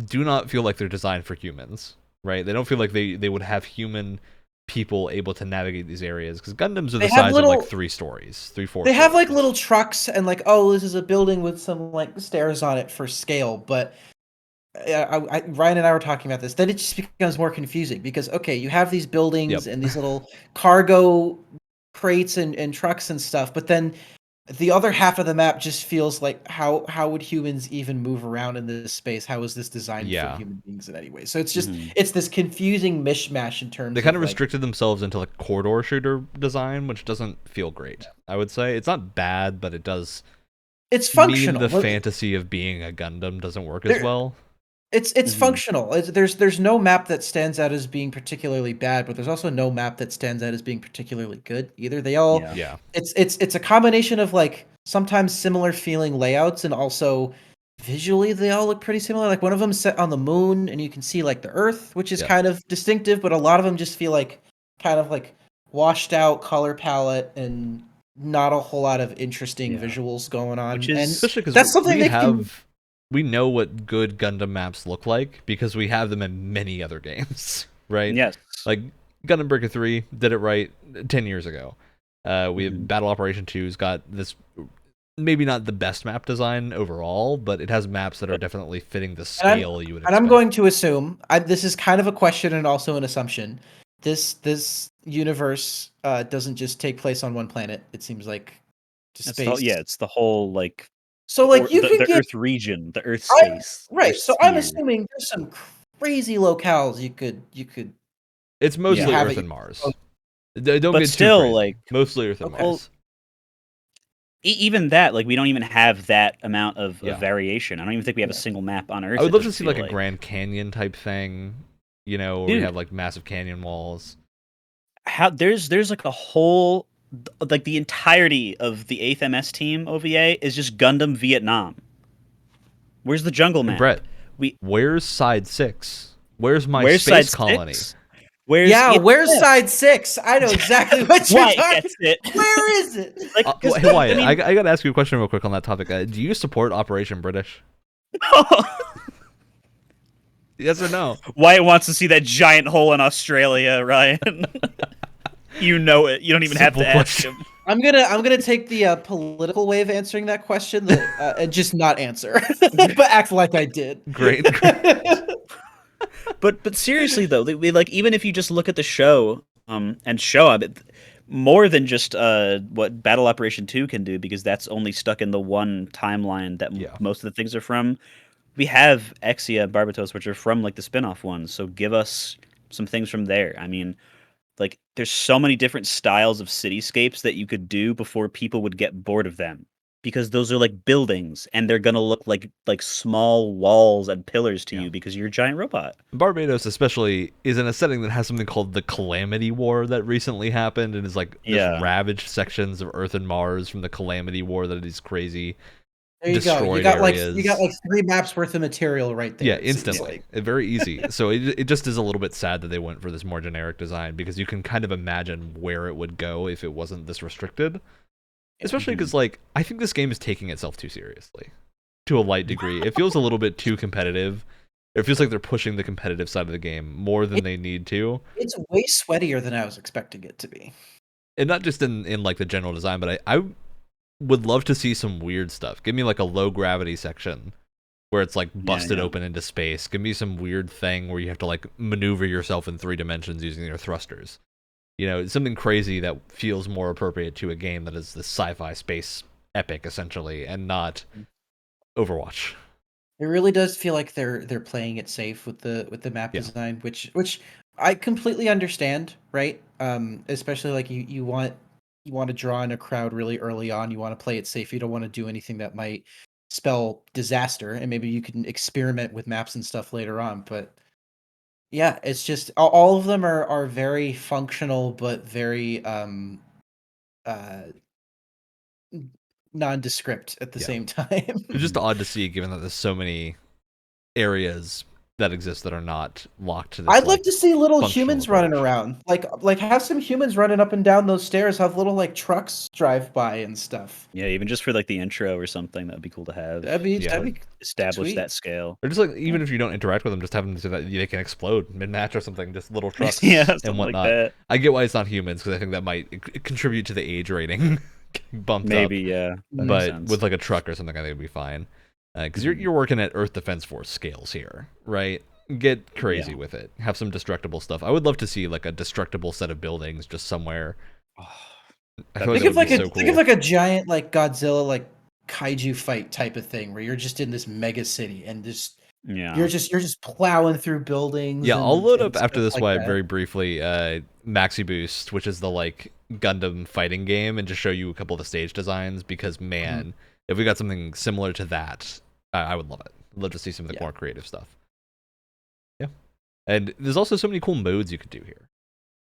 A: do not feel like they're designed for humans. Right? They don't feel like they would have human people able to navigate these areas because Gundams are
C: They
A: the
C: have
A: size of like
C: little-
A: 3 stories, 4.
C: They have like
A: stories.
C: little trucks and like, oh, this is a building with some like stairs on it for scale, but Ryan and I were talking about this. Then it just becomes more confusing because okay, you have these buildings
A: Yep.
C: and these little cargo crates and trucks and stuff, but then the other half of the map just feels like how would humans even move around in this space? How is this designed for
A: Yeah.
C: human beings in any way? So it's just
B: Mhm.
C: it's this confusing mishmash in terms
A: They kind of
C: like,
A: restricted themselves into like corridor shooter design, which doesn't feel great. I would say it's not bad, but it does
C: it's
A: mean
C: functional.
A: the
C: But
A: fantasy of being a Gundam doesn't work as
C: there-
A: well.
C: It's
B: Mhm.
C: functional. There's no map that stands out as being particularly bad, but there's also no map that stands out as being particularly good either. They all
B: Yeah.
A: Yeah.
C: it's a combination of like sometimes similar feeling layouts and also visually they all look pretty similar. Like one of them set on the moon and you can see like the Earth, which is
A: Yeah.
C: kind of distinctive, but a lot of them just feel like kind of like washed out color palette and not a whole lot of interesting
B: Yeah.
C: visuals going on.
B: Which is-
C: and
A: Especially because
C: that's something
A: we
C: they can
A: we know what good Gundam maps look like because we have them in many other games, right?
B: Yes.
A: Like Gundam Breaker 3 did it right 10 years ago. We have
B: Mhm.
A: Battle Operation 2's got this maybe not the best map design overall, but it has maps that are definitely fitting the scale you would expect.
C: And I'm going to assume this is kind of a question and also an assumption. This universe doesn't just take place on one planet. It seems like to
B: It's
C: space.
B: it's the whole like
C: So like you
B: the
C: can get
B: Earth region, the Earth
C: I'm-
B: space.
C: right.
B: Earth
C: So I'm
B: sphere.
C: assuming there's some crazy locales you could
A: It's mostly
C: have
A: Earth
C: it-
A: and Mars.
C: oh.
A: Don't
B: But
A: get
B: still,
A: too crazy.
B: like-
A: Mostly Earth and
C: Okay.
A: Mars.
B: Even that, like, we don't even have that amount of
A: Yeah.
B: variation. I don't even think we have a
C: Yeah.
B: single map on Earth.
A: I would
B: it
A: love to
B: doesn't
A: see
B: feel
A: like a Grand Canyon type thing, where we
B: Dude.
A: have like massive canyon walls.
B: How there's like a whole, like, the entirety of the 8th MS team OVA is just Gundam Vietnam. Where's the jungle
A: Hey,
B: map?
A: Brett,
B: We
A: where's Side 6? Where's my
B: where's
A: space
B: side
A: colony?
B: 6? Where's
C: where's
B: yeah.
C: side 6? I know exactly what you're
B: Why
C: talking.
B: gets it?
C: Where is it?
B: Like,
A: Hey, Wyatt,
B: I
A: I,
B: mean-
A: I gotta ask you a question real quick on that topic. Do you support Operation British? Yes or no?
B: Wyatt wants to see that giant hole in Australia, Ryan. You know it. You don't even have
A: Simple
B: to ask
A: question.
B: him.
C: I'm gonna take the political way of answering that question and just not answer, but act like I did.
A: Great.
B: But seriously though, we like, even if you just look at the show, and show up more than just what Battle Operation 2 can do, because that's only stuck in the one timeline that
A: Yeah.
B: most of the things are from. We have Exia and Barbatos, which are from like the spin-off ones, so give us some things from there. I mean, like, there's so many different styles of cityscapes that you could do before people would get bored of them, because those are like buildings and they're gonna look like small walls and pillars to
A: Yeah.
B: you because you're a giant robot.
A: Barbados especially is in a setting that has something called the Calamity War that recently happened, and is like
B: Yeah.
A: ravaged sections of Earth and Mars from the Calamity War that is crazy.
C: There you go. You
A: Destroyed
C: got
A: areas.
C: like 3 maps worth of material right there.
A: Yeah,
C: it seems
A: instantly.
C: like.
A: Very easy. So it just is a little bit sad that they went for this more generic design, because you can kind of imagine where it would go if it wasn't this restricted. Especially because, like, I think this game is taking itself too seriously, to a light degree. It feels a little bit too competitive. It feels like they're pushing the competitive side of the game more than they need to.
C: It's way sweatier than I was expecting it to be.
A: And not just in like the general design, but I would love to see some weird stuff. Give me like a low gravity section where it's like busted
B: yeah.
A: open into space. Give me some weird thing where you have to like maneuver yourself in 3 dimensions using your thrusters. Something crazy that feels more appropriate to a game that is the sci-fi space epic essentially, and not Overwatch.
C: It really does feel like they're playing it safe with the map
A: Yeah.
C: design, which I completely understand, right? Especially like you want to draw in a crowd really early on. You want to play it safe. You don't want to do anything that might spell disaster, and maybe you can experiment with maps and stuff later on. But yeah, it's just all of them are very functional, but very uh nondescript at the
A: Yeah.
C: same time.
A: It's just odd to see, given that there's so many areas that exist that are not locked to this.
C: I'd love to see little
A: functional
C: humans running
A: approach.
C: around. Like have some humans running up and down those stairs, have little like trucks drive by and stuff.
B: Yeah, even just for like the intro or something, that would be cool to have.
C: That'd be
A: Yeah.
C: that'd be
B: Establish
C: sweet.
B: that scale.
A: Or just like, even if you don't interact with them, just have them so that they can explode mid-match or something, just little trucks
B: Yeah,
A: and
B: something like
A: whatnot.
B: that.
A: I get why it's not humans, because I think that might contribute to the age rating getting bumped
B: Maybe,
A: up.
B: yeah. That makes
A: But
B: sense.
A: with like a truck or something, I think it'd be fine. Because you're working at Earth Defense Force scales here, right? Get crazy
B: Yeah.
A: with it. Have some destructible stuff. I would love to see like a destructible set of buildings just somewhere. I feel like
C: Think
A: that
C: of
A: would be
C: like
A: so cool.
C: think of like a giant like Godzilla like kaiju fight type of thing where you're just in this mega city and just
B: yeah.
C: you're just plowing through buildings.
A: Yeah, I'll load
C: and
A: up after
C: stuff
A: this
C: like
A: one
C: that.
A: very briefly Maxi Boost, which is the like Gundam fighting game, and just show you a couple of the stage designs, because man, if we got something similar to that, I would love it. I'd love to see some of the more creative stuff. Yeah. And there's also so many cool modes you could do here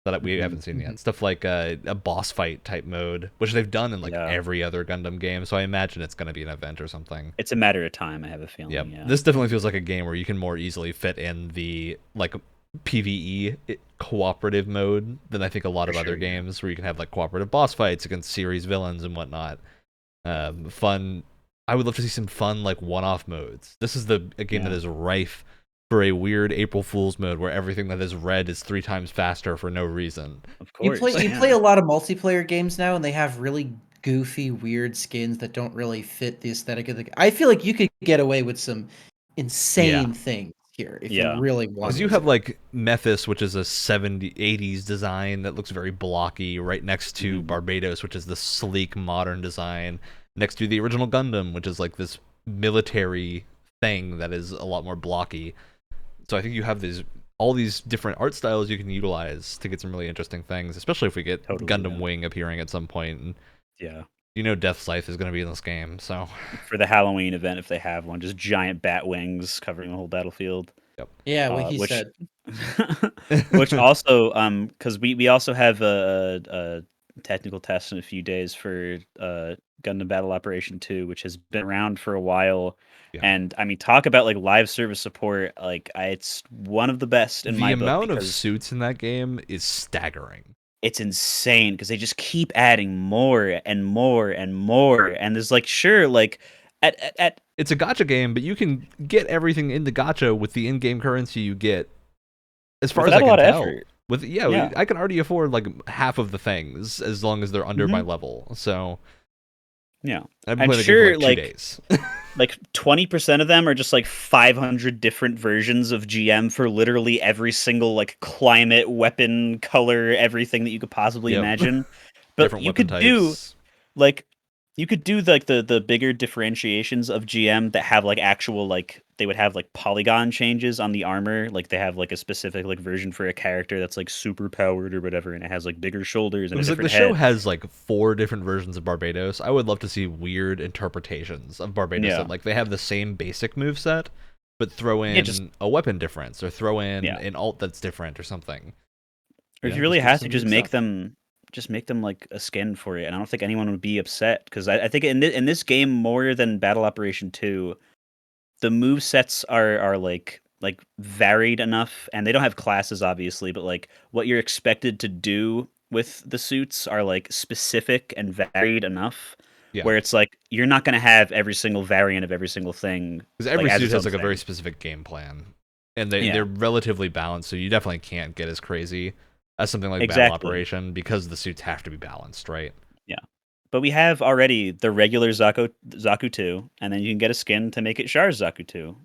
A: that we haven't seen yet. Stuff like a boss fight type mode, which they've done in like every other Gundam game, so I imagine it's going to be an event or something.
B: It's a matter of time, I have a feeling.
A: Yep.
B: Yeah.
A: This definitely feels like a game where you can more easily fit in the like PvE cooperative mode than I think a lot of other games, where you can have like cooperative boss fights against series villains and whatnot. Fun. I would love to see some fun like one-off modes. This is a game that is rife for a weird April Fool's mode where everything that is red is 3 times faster for no reason.
B: Of course.
C: You play a lot of multiplayer games now, and they have really goofy, weird skins that don't really fit the aesthetic of the. I feel like you could get away with some insane things here if you really want.
A: Because you have like Methis, which is a 80s design that looks very blocky, right next to Barbados, which is the sleek modern design, next to the original Gundam, which is like this military thing that is a lot more blocky. So I think you have these all these different art styles you can utilize to get some really interesting things, especially if we get
B: Totally,
A: Gundam
B: yeah.
A: Wing appearing at some point. And
B: Yeah.
A: Death Scythe is going to be in this game, so
B: For the Halloween event, if they have one, just giant bat wings covering the whole battlefield.
C: Yeah, what he
B: Which
C: said.
B: which also because we also have a technical test in a few days for Gundam Battle Operation 2, which has been around for a while.
A: Yeah.
B: And I mean, talk about like live service support. Like, it's one of the best in
A: the
B: my book
A: amount of
B: because
A: suits in that game is staggering.
B: it's insane because they just keep adding more and more and more. And there's like, sure, like at
A: It's a gacha game, but you can get everything in the gacha with the in-game currency you get. As far as
B: without
A: I
B: a
A: can
B: lot of
A: tell,
B: effort.
A: with
B: Yeah.
A: I can already afford like half of the things as long as they're under my
B: Mhm.
A: level. So
B: Yeah.
A: I've been
B: And
A: playing the game for
B: sure,
A: like 2
B: like
A: days.
B: like 20% of them are just like 500 different versions of GM for literally every single like climate, weapon, color, everything that you could possibly
A: Yep.
B: imagine. But
A: Different weapon types.
B: like you could do like the bigger differentiations of GM that have like actual like they would have like polygon changes on the armor, like they have like a specific like version for a character that's like super powered or whatever, and it has like bigger shoulders and a
A: Because like the
B: different
A: show
B: head.
A: has like 4 different versions of Barbados. I would love to see weird interpretations of Barbados
B: Yeah.
A: that like they have the same basic move set, but throw
B: Yeah, just
A: in a weapon difference or throw in
B: yeah.
A: an alt that's different or something.
B: Or if you
A: Just
B: really
A: give
B: have to
A: some
B: just
A: unique
B: make
A: stuff.
B: them like a skin for it, and I don't think anyone would be upset because I think in this game more than Battle Operation 2, the move sets are like varied enough, and they don't have classes obviously, but like what you're expected to do with the suits are like specific and varied enough
A: Yeah.
B: where it's like you're not going to have every single variant of every single thing
A: Because
B: like
A: every
B: as
A: suit
B: its
A: has
B: own
A: like a very
B: thing.
A: specific game plan, and
B: Yeah,
A: they're relatively balanced, so you definitely can't get as crazy as something like Battle
B: exactly.
A: Operation because the suits have to be balanced, right?
B: Yeah. But we have already the regular Zaku 2, and then you can get a skin to make it Char's Zaku 2.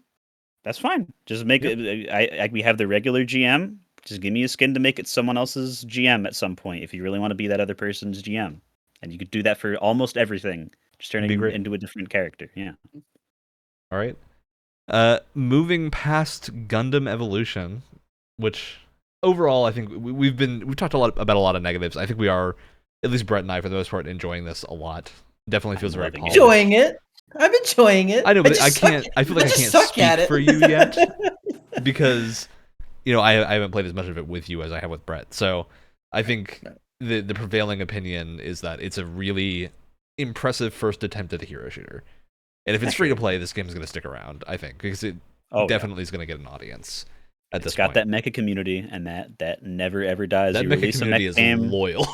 B: That's fine. Just make
A: Yep.
B: it. We have the regular GM. Just give me a skin to make it someone else's GM at some point if you really want to be that other person's GM. And you could do that for almost everything. Just
A: It'd be
B: turning
A: great.
B: into a different character. Yeah.
A: All right. Moving past Gundam Evolution, which overall I think we've talked a lot about a lot of negatives. I think we are, at least Brett and I for the most part, enjoying this a lot. Definitely feels
B: I'm
A: very
B: loving it.
A: polished.
C: Enjoying it. I'm enjoying it.
A: I know, but I
C: just suck.
A: can't. I feel like I
C: just
A: can't
C: suck at
A: speak
C: it.
A: for you yet because I haven't played as much of it with you as I have with Brett. So I think
C: No.
A: the prevailing opinion is that it's a really impressive first attempt at a hero shooter. And if it's free to play, this game is going to stick around, I think, because it
B: Oh, yeah.
A: definitely is going to get an audience at
B: It's
A: this
B: got
A: point.
B: that mecha community, and that never ever dies.
A: That
B: You
A: mecha
B: release a
A: community
B: mecha
A: is
B: game,
A: loyal.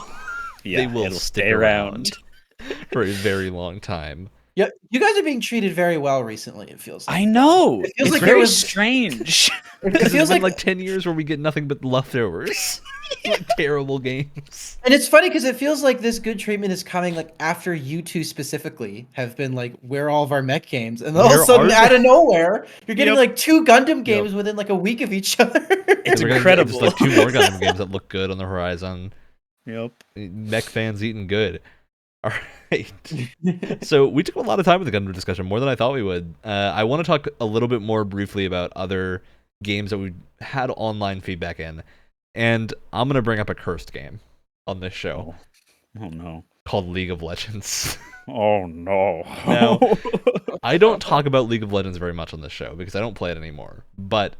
B: yeah,
A: They will
B: it'll
A: stick
B: stay around.
A: for a very long time.
C: Yeah, you guys are being treated very well recently. It feels like.
B: I know.
C: It feels
B: It's
C: like
B: very
C: there was.
B: strange.
C: It
A: Because
C: feels
A: it's been
C: like,
A: like 10 years where we get nothing but leftovers. Like terrible games.
C: and it's funny because it feels like this good treatment is coming like after you two specifically have been like, where are all of our mech games, and then all of
A: Where
C: a sudden,
A: are
C: out
A: they?
C: of nowhere, you're getting
B: Yep.
C: like 2 Gundam
A: Yep.
C: games within like a week of each other.
B: It's
A: We're gonna get just
B: incredible.
A: like 2 more Gundam games that look good on the horizon.
B: Yep.
A: Mech fans eating good. All right. So we took a lot of time with the Gundam discussion, more than I thought we would. I want to talk a little bit more briefly about other games that we had online feedback in, and I'm gonna bring up a cursed game on this show
B: Oh no.
A: called League of Legends.
B: Oh no.
A: Now, I don't talk about League of Legends very much on this show because I don't play it anymore. But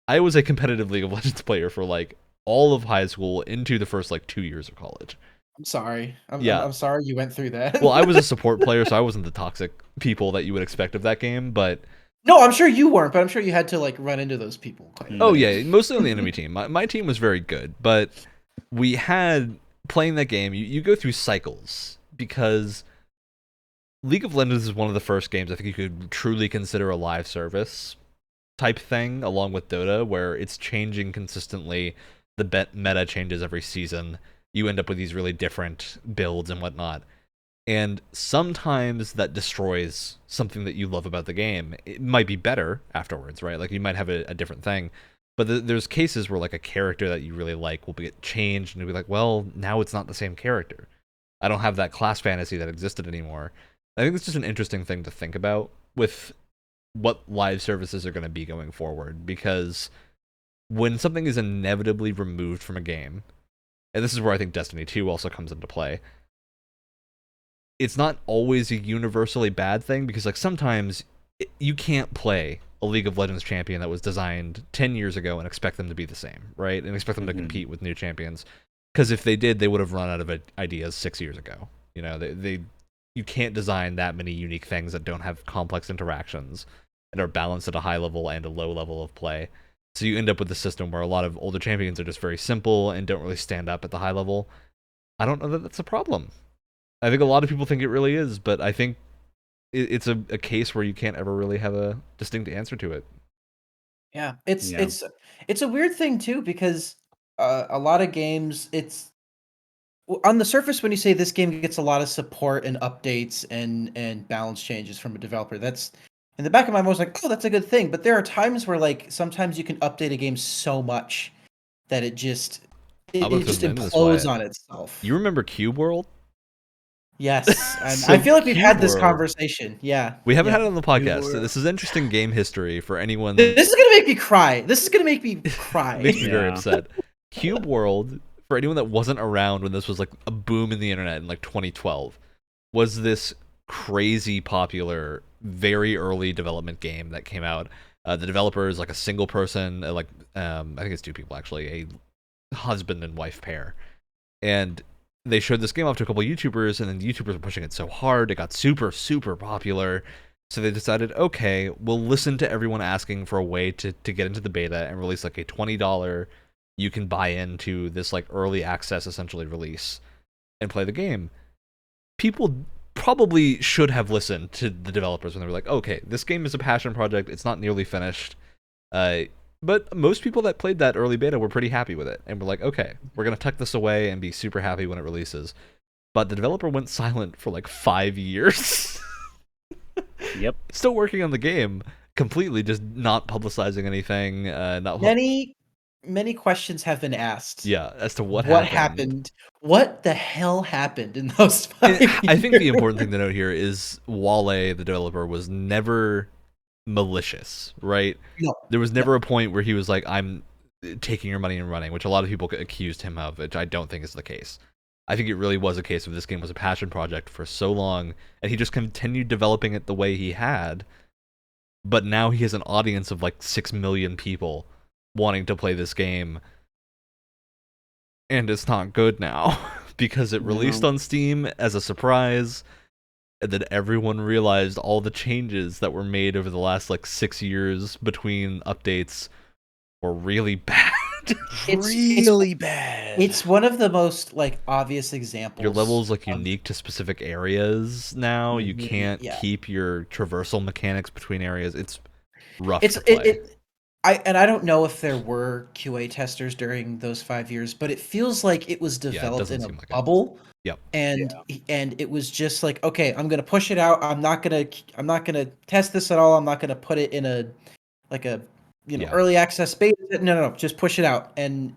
A: I was a competitive League of Legends player for like all of high school into the first like 2 years of college.
C: I'm sorry.
A: Yeah.
C: I'm sorry you went through that.
A: Well, I was a support player, so I wasn't the toxic people that you would expect of that game. But
C: No, I'm sure you weren't, but I'm sure you had to like run into those people quite a
A: oh
C: bit.
A: yeah, mostly on the enemy team. My team was very good, but we had playing that game. You go through cycles because League of Legends is one of the first games I think you could truly consider a live service type thing, along with Dota, where it's changing consistently. The meta changes every season. You end up with these really different builds and whatnot. And sometimes that destroys something that you love about the game. It might be better afterwards, right? Like you might have a different thing. But there's cases where like a character that you really like will get changed and you'll be like, well, now it's not the same character. I don't have that class fantasy that existed anymore. I think it's just an interesting thing to think about with what live services are going to be going forward, because when something is inevitably removed from a game, and this is where I think Destiny 2 also comes into play, it's not always a universally bad thing, because like sometimes you can't play a League of Legends champion that was designed 10 years ago and expect them to be the same, right? And expect them to compete with new champions. Because if they did, they would have run out of ideas 6 years ago. You know, you can't design that many unique things that don't have complex interactions and are balanced at a high level and a low level of play. So you end up with a system where a lot of older champions are just very simple and don't really stand up at the high level. I don't know that that's a problem. I think a lot of people think it really is, but I think it's a case where you can't ever really have a distinct answer to it.
C: Yeah,
B: Yeah.
C: it's a weird thing too, because a lot of games, it's on the surface when you say this game gets a lot of support and updates and balance changes from a developer. That's in the back of my mind, I was like, oh, that's a good thing. But there are times where like sometimes you can update a game so much that it just
A: I'm gonna
C: it
A: throw
C: just
A: something into this, Wyatt.
C: implodes on itself.
A: You remember Cube World?
C: Yes, and I
A: So
C: feel like we've
A: Cube
C: had this
A: World,
C: conversation. Yeah,
A: we haven't
C: yeah.
A: had it on the podcast. This is interesting game history for anyone.
C: This is gonna make me cry. This is gonna make me cry.
A: It makes me very
B: Yeah.
A: upset. Cube World, for anyone that wasn't around when this was like a boom in the internet in like 2012, was this crazy popular, very early development game that came out. The developer is like a single person, I think it's two people actually, a husband and wife pair, and they showed this game off to a couple of YouTubers, and then the YouTubers were pushing it so hard, it got super, super popular. So they decided, okay, we'll listen to everyone asking for a way to get into the beta and release like a $20, you can buy into this like early access essentially release and play the game. People probably should have listened to the developers when they were like, okay, this game is a passion project, it's not nearly finished. But most people that played that early beta were pretty happy with it, and were like, okay, we're going to tuck this away and be super happy when it releases. But the developer went silent for like 5 years.
B: Yep.
A: Still working on the game, completely just not publicizing anything.
C: Many questions have been asked.
A: Yeah, as to what
C: happened. What the hell happened in those 5
A: And I think the
C: years?
A: important thing to note here is Wale, the developer, was never malicious, right?
C: No,
A: There was never a point where he was like, I'm taking your money and running, which a lot of people accused him of, which I don't think is the case. I think it really was a case of this game was a passion project for so long, and he just continued developing it the way he had, but now he has an audience of like 6 million people wanting to play this game, and it's not good now because it released on Steam as a surprise, and then everyone realized all the changes that were made over the last like 6 years between updates were really bad.
B: Really bad.
C: It's one of the most like obvious examples.
A: Your level's like
C: of-
A: unique to specific areas now. You
C: Mhm,
A: can't
C: yeah.
A: keep your traversal mechanics between areas. It's rough
C: It's
A: to play.
C: I don't know if there were QA testers during those 5 years, but it feels like it was
A: Yeah, it
C: developed
A: doesn't
C: in a
A: seem like it.
C: bubble.
A: Yep.
C: And it was just like, okay, I'm gonna push it out. I'm not gonna test this at all. I'm not gonna put it in a
A: Yeah.
C: early access beta. No, just push it out. And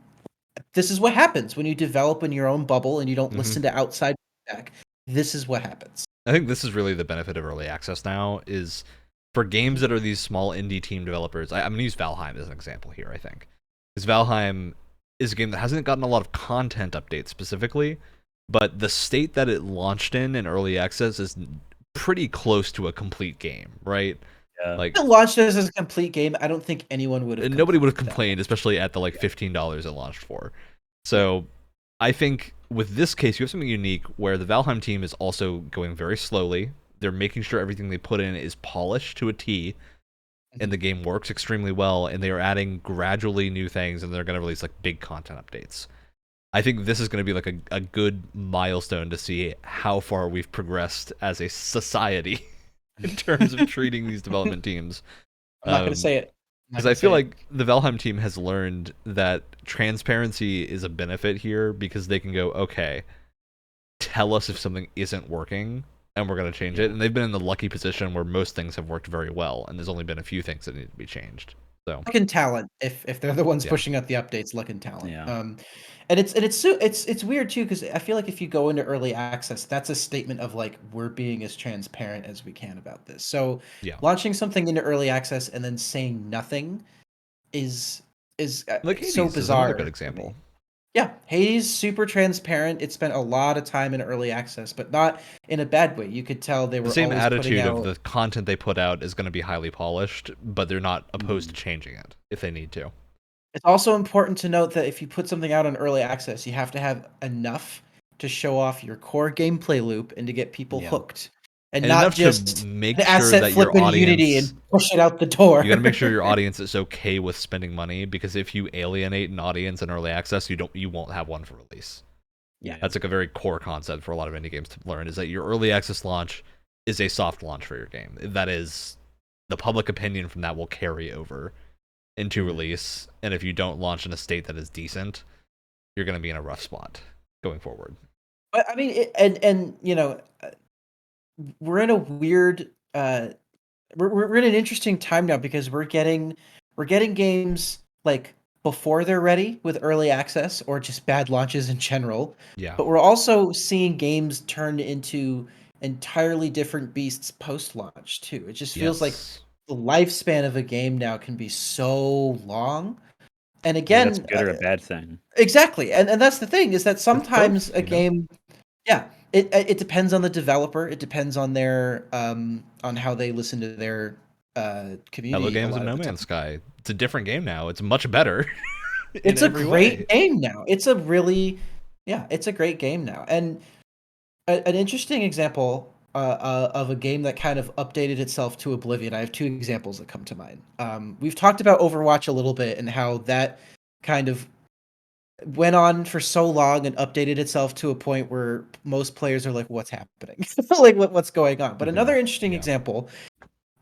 C: this is what happens when you develop in your own bubble and you don't listen to outside feedback. This is what happens.
A: I think this is really the benefit of early access now, is for games that are these small indie team developers. I'm going to use Valheim as an example here, I think. Because Valheim is a game that hasn't gotten a lot of content updates specifically, but the state that it launched in early access is pretty close to a complete game, right?
B: Yeah.
A: Like,
C: If it launched as a complete game, I don't think anyone would have.
A: nobody would have
C: complained about
A: complained, especially at the like $15 it launched for. So I think with this case, you have something unique where the Valheim team is also going very slowly. They're making sure everything they put in is polished to a T, and the game works extremely well, and they are adding gradually new things, and they're going to release like big content updates. I think this is going to be like a good milestone to see how far we've progressed as a society in terms of treating these development teams.
C: I'm not going to say it.
A: Because I feel like the Valheim team has learned that transparency is a benefit here, because they can go, okay, tell us if something isn't working, and we're going to change it. And they've been in the lucky position where most things have worked very well, and there's only been a few things that need to be changed. So
C: luck and talent. If they're the ones
A: Yeah.
C: pushing out the updates, luck and talent.
B: Yeah.
C: And it's weird too, because I feel like if you go into early access, that's a statement of like, we're being as transparent as we can about this. So
A: Yeah.
C: launching something into early access and then saying nothing is is
A: Like
C: so
A: Hades is another
C: bizarre.
A: good
C: to
A: example.
C: me. Yeah, Hades super transparent. It spent a lot of time in early access, but not in a bad way. You could tell they
A: The
C: were
A: same
C: always putting
A: attitude of
C: out.
A: the content they put out is going to be highly polished, but they're not opposed to
B: Mhm.
A: changing it if they need to.
C: It's also important to note that if you put something out on early access, you have to have enough to show off your core gameplay loop and to get people
B: Yeah.
C: hooked, and
A: And
C: not
A: enough to
C: just
A: make
C: an
A: sure
C: asset
A: that your
C: flip in Unity
A: audience,
C: and push it out the door.
A: you got to make sure your audience is okay with spending money, because if you alienate an audience in early access, you won't have one for release.
B: Yeah.
A: That's like a very core concept for a lot of indie games to learn, is that your early access launch is a soft launch for your game. That is, the public opinion from that will carry over into release, and if you don't launch in a state that is decent, you're going to be in a rough spot going forward.
C: But I mean, and you know, we're in a weird we're in an interesting time now because we're getting games like before they're ready with early access or just bad launches in general.
A: Yeah.
C: But we're also seeing games turn into entirely different beasts post launch too. It just feels like
A: Yes.
C: the lifespan of a game now can be so long. And
B: Whether that's a
C: again,
B: good or a bad thing.
C: exactly. And that's the thing is that
A: It's
C: sometimes
A: both,
C: a game, yeah, it depends on the developer. It depends on their on how they listen to their
A: Hello
C: community a
A: Games
C: lot
A: and
C: of
A: No
C: the time.
A: Man's Sky. It's a different game now. It's much better in
C: It's a
A: every way.
C: great game now. It's a really, yeah, it's a great game now. And an interesting example of a game that kind of updated itself to oblivion. I have two examples that come to mind. We've talked about Overwatch a little bit and how that kind of went on for so long and updated itself to a point where most players are like, "What's happening? Like, what's going on?" But another interesting
A: Yeah.
C: example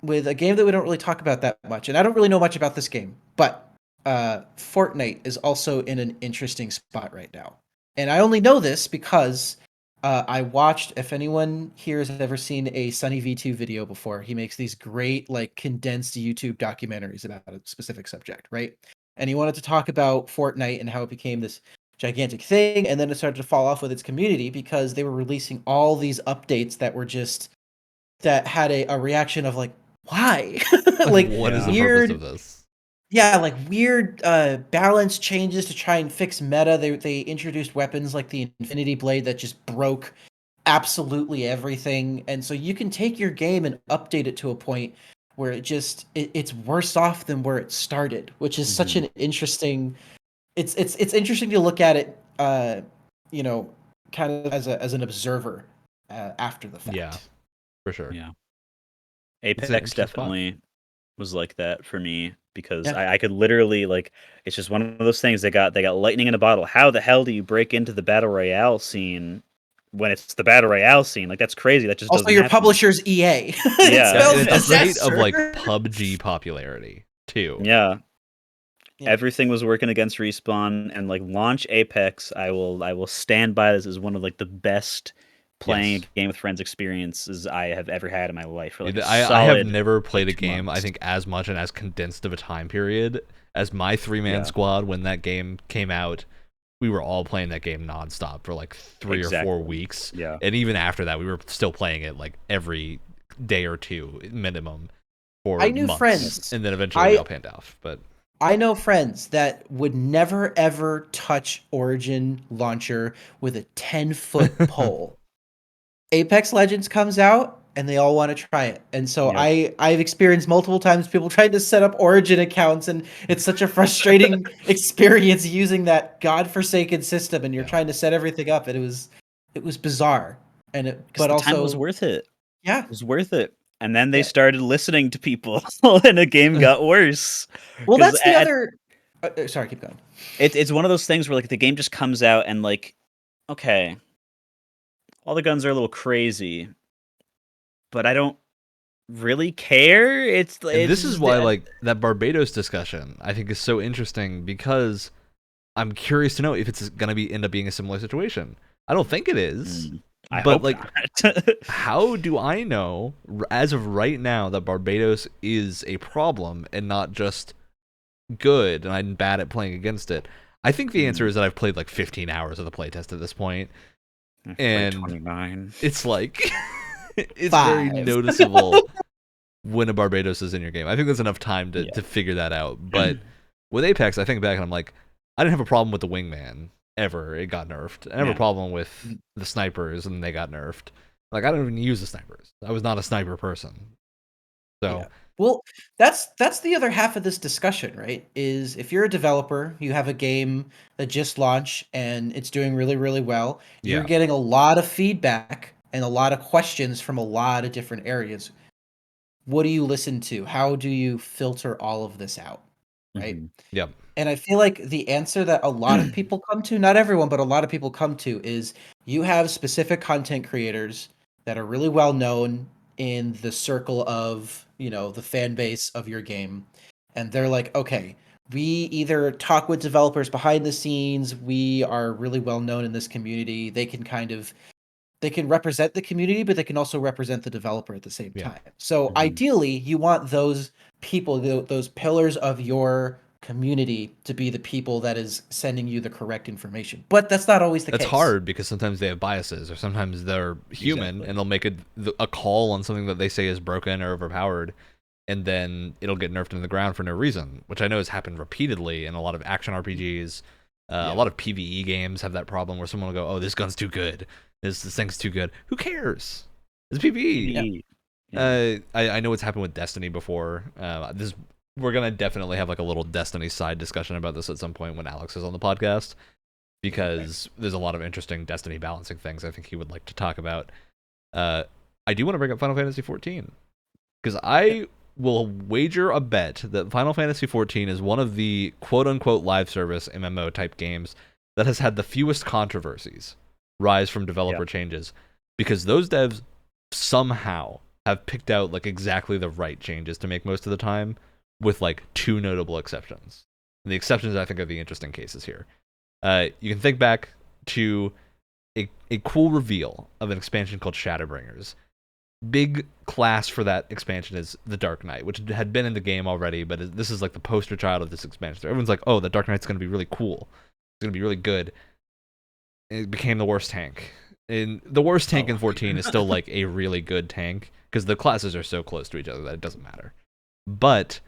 C: with a game that we don't really talk about that much, and I don't really know much about this game, but Fortnite is also in an interesting spot right now. And I only know this because I watched. If anyone here has ever seen a Sunny V2 video before, he makes these great, like, condensed YouTube documentaries about a specific subject, right? And he wanted to talk about Fortnite and how it became this gigantic thing, and then it started to fall off with its community because they were releasing all these updates that were just that had a reaction of like, why?
A: Like,
C: Like
A: what is the purpose
C: weird,
A: of this?
C: yeah, like weird balance changes to try and fix meta. They introduced weapons like the Infinity Blade that just broke absolutely everything, and so you can take your game and update it to a point where it's worse off than where it started, which is such an interesting. It's interesting to look at it, you know, kind of as an observer after the fact.
A: Yeah, for sure.
B: Yeah.
A: It's an
B: Apex
A: interesting spot.
B: definitely was like that for me because
C: Yeah.
B: I could literally like it's just one of those things they got lightning in a bottle. How the hell do you break into the battle royale scene when it's the battle royale scene? Like that's crazy. That just
C: Also,
B: doesn't
C: your
B: happen.
C: publisher's EA. It
B: Yeah,
A: Yeah, and
C: spells
A: it's a state of like
C: disaster.
A: PUBG popularity too.
B: Yeah.
C: Yeah.
B: Everything was working against Respawn and like launch Apex. I will stand by this as one of like the best playing
A: Yes.
B: a game with friends experiences I have ever had in my life for like a
A: I have
B: solid
A: never played
B: like
A: a
B: 2
A: game, I
B: months.
A: think, as much and as condensed of a time period as my 3-man
B: Yeah.
A: squad when that game came out. We were all playing that game nonstop for like 3 or 4
B: Exactly.
A: weeks.
B: Yeah.
A: And even after that, we were still playing it like every day or two minimum for
C: I knew
A: months.
C: friends.
A: And then eventually we all panned off. But
C: I know friends that would never ever touch Origin launcher with a 10-foot pole. Apex Legends comes out and they all want to try it. And so
B: Yep.
C: I've experienced multiple times people trying to set up Origin accounts, and it's such a frustrating experience using that godforsaken system, and you're
A: Yeah.
C: trying to set everything up, and it was bizarre. And
B: Because
C: but
B: the time was
C: also,
B: worth it.
C: yeah.
B: It was worth it. And then they
C: Yeah.
B: started listening to people, and the game got worse.
C: Well,
B: 'Cause
C: that's the other sorry, keep going.
B: it's one of those things where like the game just comes out and like, okay, all the guns are a little crazy, but I don't really care.
A: and
B: It's
A: this is
B: just
A: why like that Barbados discussion I think is so interesting, because I'm curious to know if it's gonna end up being a similar situation. I don't think it is.
B: I
A: But
B: hope
A: like,
B: not.
A: how do I know as of right now that Barbados is a problem and not just good and I'm bad at playing against it? I think the answer is that I've played like 15 hours of the playtest at this point, and
B: 29.
A: it's like it's very
C: 5.
A: noticeable when a Barbados is in your game. I think there's enough time to
B: Yeah.
A: figure that out. But With Apex, I think back and I'm like, I didn't have a problem with the wingman ever. It got nerfed. I didn't have a
B: Yeah.
A: problem with the snipers and they got nerfed. Like I don't even use the snipers. I was not a sniper person. So
C: Yeah. Well, that's the other half of this discussion, right? Is if you're a developer, you have a game that just launched and it's doing really, really well, you're
A: yeah,
C: getting a lot of feedback and a lot of questions from a lot of different areas. What do you listen to? How do you filter all of this out? Right?
B: Mhm.
A: yeah,
C: And I feel like the answer that a lot of people come to, not everyone, but a lot of people come to, is you have specific content creators that are really well known in the circle of, the fan base of your game. And they're like, okay, we either talk with developers behind the scenes, we are really well known in this community. They can represent the community, but they can also represent the developer at the same
A: yeah.
C: time. So
B: Mhm.
C: ideally, you want those people, those pillars of your community, to be the people that is sending you the correct information. But that's not always the
A: That's
C: case.
A: hard because sometimes they have biases, or sometimes they're human
B: Exactly.
A: and they'll make a call on something that they say is broken or overpowered, and then it'll get nerfed into the ground for no reason, which I know has happened repeatedly in a lot of action RPGs. A
C: Yeah.
A: lot of PvE games have that problem where someone will go, "Oh, this gun's too good. This thing's too good. Who cares? It's PvE."
B: PvE. Yeah.
A: I know it's happened with Destiny before. We're gonna definitely have like a little Destiny side discussion about this at some point when Alex is on the podcast, because there's a lot of interesting Destiny balancing things I think he would like to talk about. I do want to bring up Final Fantasy 14 because I will wager a bet that Final Fantasy 14 is one of the quote unquote live service MMO type games that has had the fewest controversies rise from developer changes, because those devs somehow have picked out like exactly the right changes to make most of the time, with like two notable exceptions. And the exceptions I think are the interesting cases here. You can think back to a cool reveal of an expansion called Shadowbringers. Big class for that expansion is the Dark Knight, which had been in the game already, but this is like the poster child of this expansion. So everyone's like, oh, the Dark Knight's going to be really cool. It's going to be really good. And it became the worst tank. And the worst tank in 14 is still like a really good tank, because the classes are so close to each other that it doesn't matter. But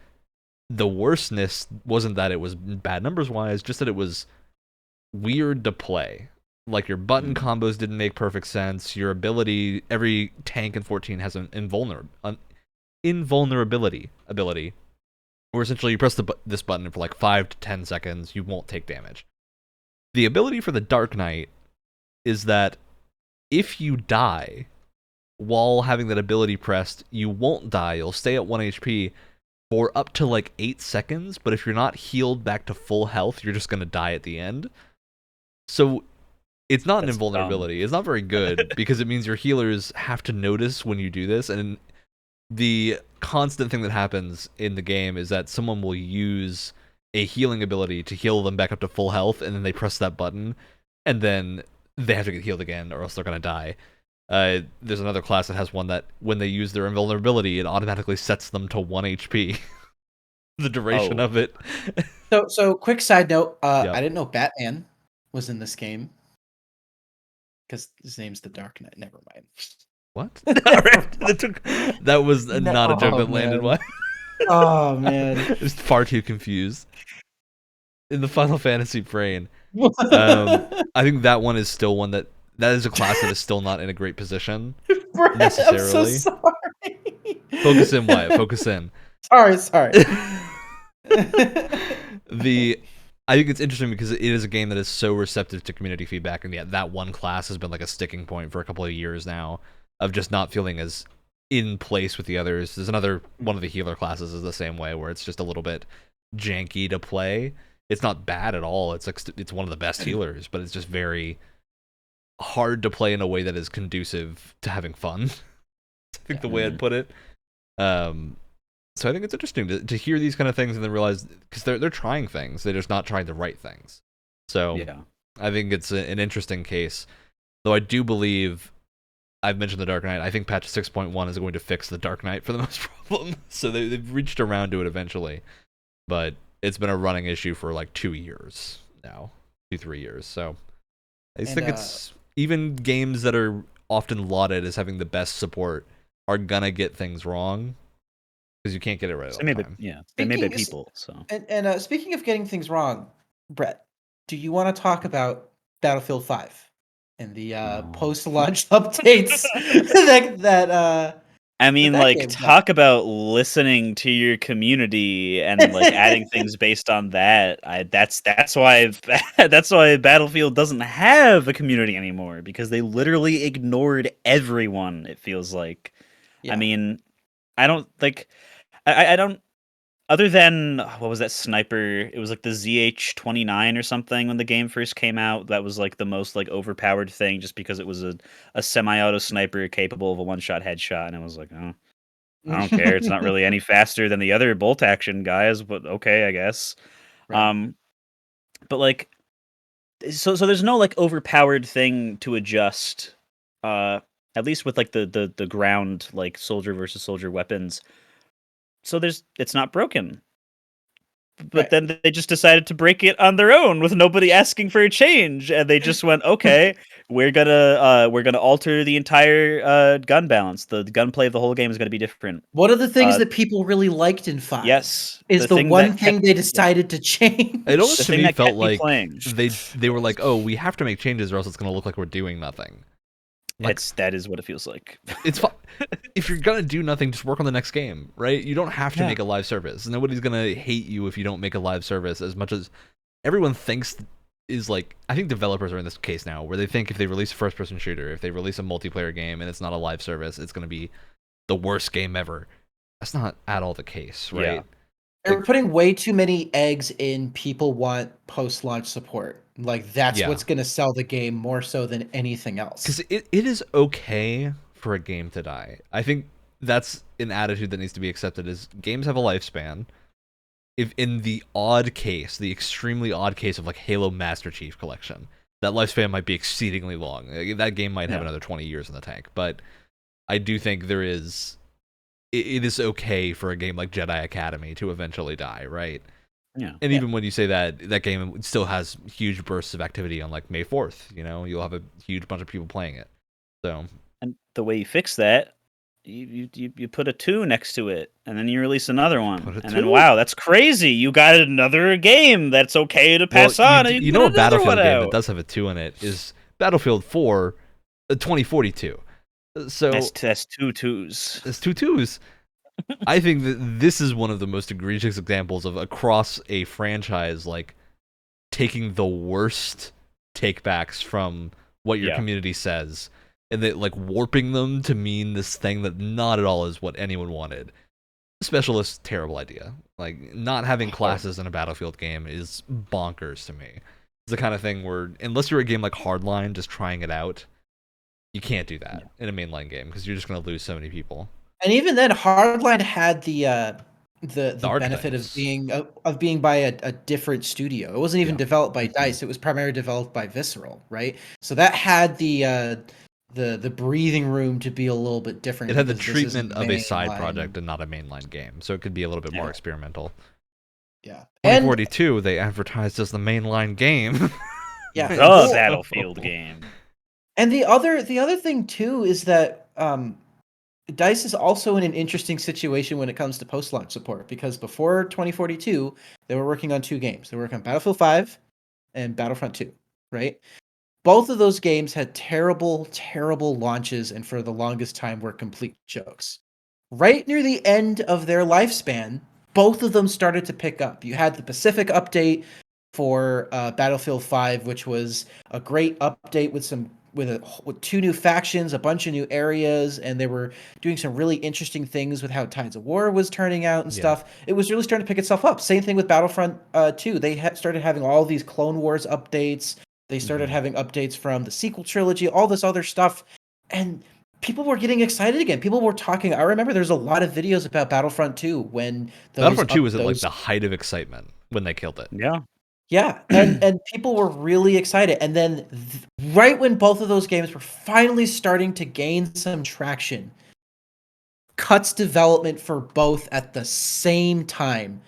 A: the worstness wasn't that it was bad numbers wise, just that it was weird to play. Like your button combos didn't make perfect sense. Your ability, every tank in 14 has an invulnerability ability, where essentially you press this button for like 5 to 10 seconds, you won't take damage. The ability for the Dark Knight is that if you die while having that ability pressed, you won't die. You'll stay at 1 HP for up to like 8 seconds, but if you're not healed back to full health, you're just going to die at the end. So it's not an
B: That's
A: invulnerability. It's not very good because it means your healers have to notice when you do this. And the constant thing that happens in the game is that someone will use a healing ability to heal them back up to full health, and then they press that button, and then they have to get healed again, or else they're going to die. There's another class that has one that when they use their invulnerability, it automatically sets them to 1 HP. The duration of it.
C: So quick side note,
A: Yep.
C: I didn't know Batman was in this game because his name's the Dark Knight. Never mind.
A: What? That was not a joke that landed well.
C: Oh man.
A: Just far too confused. In the Final Fantasy brain, I think that one is still one that is a class that is still not in a great position
C: Brett,
A: necessarily.
C: I'm so sorry.
A: Focus in, Wyatt. Focus in.
C: Sorry.
A: I think it's interesting because it is a game that is so receptive to community feedback, and yet that one class has been like a sticking point for a couple of years now of just not feeling as in place with the others. There's another one of the healer classes is the same way, where it's just a little bit janky to play. It's not bad at all. It's like it's one of the best healers, but it's just very hard to play in a way that is conducive to having fun. I think the way I'd put it. So I think it's interesting to hear these kind of things and then realize, because they're trying things, they're just not trying the right things. So
B: Yeah.
A: I think it's an interesting case. Though I do believe, I've mentioned the Dark Knight, I think patch 6.1 is going to fix the Dark Knight for the most problem. So they've reached around to it eventually. But it's been a running issue for like 2 years now. 2-3 years. So I think it's, even games that are often lauded as having the best support are gonna get things wrong. because you can't get it right all
B: They
A: the
B: made
A: time.
B: they're made by
C: Speaking
B: people. So
C: and speaking of getting things wrong, Brett, do you want to talk about Battlefield 5 and the
B: No.
C: post-launch updates
B: I mean,
C: that
B: like,
C: game got?
B: talk about listening to your community and like adding things based on that. That's why that's why Battlefield doesn't have a community anymore, because they literally ignored everyone. It feels like. I
C: Yeah.
B: mean, I don't like. I don't. Other than what was that sniper? It was like the ZH-29 or something when the game first came out. That was like the most like overpowered thing, just because it was a semi-auto sniper capable of a one-shot headshot, and I was like, oh, I don't care. It's not really any faster than the other bolt action guys, but okay, I guess.
C: Right.
B: Um, but like, so there's no like overpowered thing to adjust. Uh, at least with like the ground like soldier versus soldier weapons. So it's not broken. But
C: Right.
B: then they just decided to break it on their own with nobody asking for a change, and they just went, okay, we're gonna alter the entire gun balance. The gunplay of the whole game is gonna be different.
C: One of the things
B: Uh,
C: that people really liked in 5
B: yes,
C: is
B: the
C: the
B: thing
C: one
B: that
C: thing
B: kept
C: they
B: yeah,
C: decided to
A: It
C: change.
A: almost
B: the
A: to
B: thing
A: me
B: that
A: felt
B: kept me
A: like
B: playing.
A: they were like, oh, we have to make changes or else it's going to look like we're doing nothing. Like,
B: That is what it feels like.
A: it's if you're gonna do nothing, just work on the next game, right? You don't have to
B: Yeah.
A: make a live service. Nobody's gonna hate you if you don't make a live service, as much as everyone thinks is like. I think developers are in this case now, where they think if they release a first-person shooter, if they release a multiplayer game and it's not a live service, it's gonna be the worst game ever. That's not at all the case, right?
B: Yeah.
C: They're
A: Like,
C: putting way too many eggs in people want post-launch support. Like that's
A: yeah,
C: what's going to sell the game more so than anything
A: because
C: else.
A: it is okay for a game to die. I think that's an attitude that needs to be accepted. Is games have a lifespan. If in the odd case, the extremely odd case of like Halo Master Chief Collection, that lifespan might be exceedingly long. That game might have
B: Yeah.
A: another 20 years in the tank. But I do think there is. It is okay for a game like Jedi Academy to eventually die, right?
B: Yeah.
A: And
C: Yeah.
A: even when you say that, that game still has huge bursts of activity on like May 4th. You know, you'll have a huge bunch of people playing it. So
B: And the way you fix that, you put a 2 next to it, and then you release another one,
A: put a
B: and then
A: 2.
B: wow, that's crazy! You got another game that's okay to
A: Well,
B: pass on, and you
A: you
B: can
A: know,
B: put
A: a
B: another one
A: Battlefield game that
B: out.
A: does have a 2 in it is Battlefield 4, 2042. So
B: That's two twos.
A: there's two twos. I think that this is one of the most egregious examples of across a franchise, like taking the worst takebacks from what your
B: Yeah.
A: community says and then like warping them to mean this thing that not at all is what anyone wanted. Specialist, terrible idea. Like not having classes in a Battlefield game is bonkers to me. It's the kind of thing where unless you're a game like Hardline, just trying it out, you can't do that in a mainline game because you're just going to lose so many people.
C: And even then, Hardline had the benefit
A: archetypes.
C: of being by a different studio. It wasn't even
A: Yeah.
C: developed by DICE. It was primarily developed by Visceral, right? So that had the breathing room to be a little bit different.
A: It had the
C: because this isn't
A: treatment of a side
C: mainline.
A: project and not a mainline game, so it could be a little bit more
B: Yeah.
A: experimental.
C: Yeah, and
A: 2042, they advertised as the mainline game.
C: yeah,
B: The
C: well,
B: Battlefield game.
C: and the other thing too is that DICE is also in an interesting situation when it comes to post-launch support, because before 2042, they were working on two games. They were working on Battlefield 5 and Battlefront 2, right? Both of those games had terrible, terrible launches and for the longest time were complete jokes. Right near the end of their lifespan, both of them started to pick up. You had the Pacific update for Battlefield 5, which was a great update with two new factions, a bunch of new areas, and they were doing some really interesting things with how Tides of War was turning out and
A: Yeah.
C: stuff. It was really starting to pick itself up. Same thing with Battlefront 2. They started having all these Clone Wars updates. They started having updates from the sequel trilogy, all this other stuff, and people were getting excited again. People were talking. I remember there's a lot of videos about Battlefront 2 when
A: Battlefront 2 was at like the height of excitement when they killed it.
B: Yeah.
C: yeah, and people were really excited. And then right when both of those games were finally starting to gain some traction, cuts development for both at the same time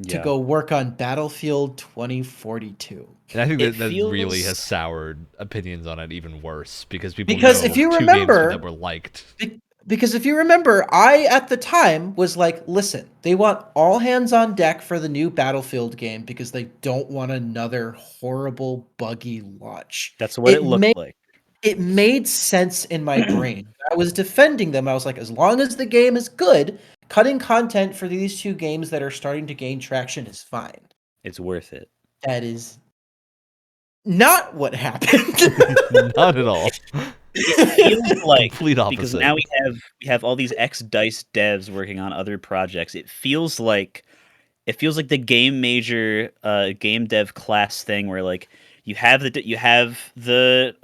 C: to
B: Yeah.
C: go work on Battlefield 2042.
A: And I think
B: It
A: that really has
B: feels-
A: soured opinions on it even worse because people
C: Because
A: know
C: if you
A: two
C: remember-
A: games that were liked.
C: because if you remember, I at the time was like, listen, they want all hands on deck for the new Battlefield game because they don't want another horrible buggy launch.
B: That's what it looked like.
C: It made sense in my brain. I was defending them. I was like, as long as the game is good, cutting content for these two games that are starting to gain traction is fine.
B: It's worth it.
C: That is not what happened.
A: Not at all.
B: It feels like,
A: Complete opposite.
B: because now we have all these ex-DICE devs working on other projects. It feels like the game major game dev class thing where like you have the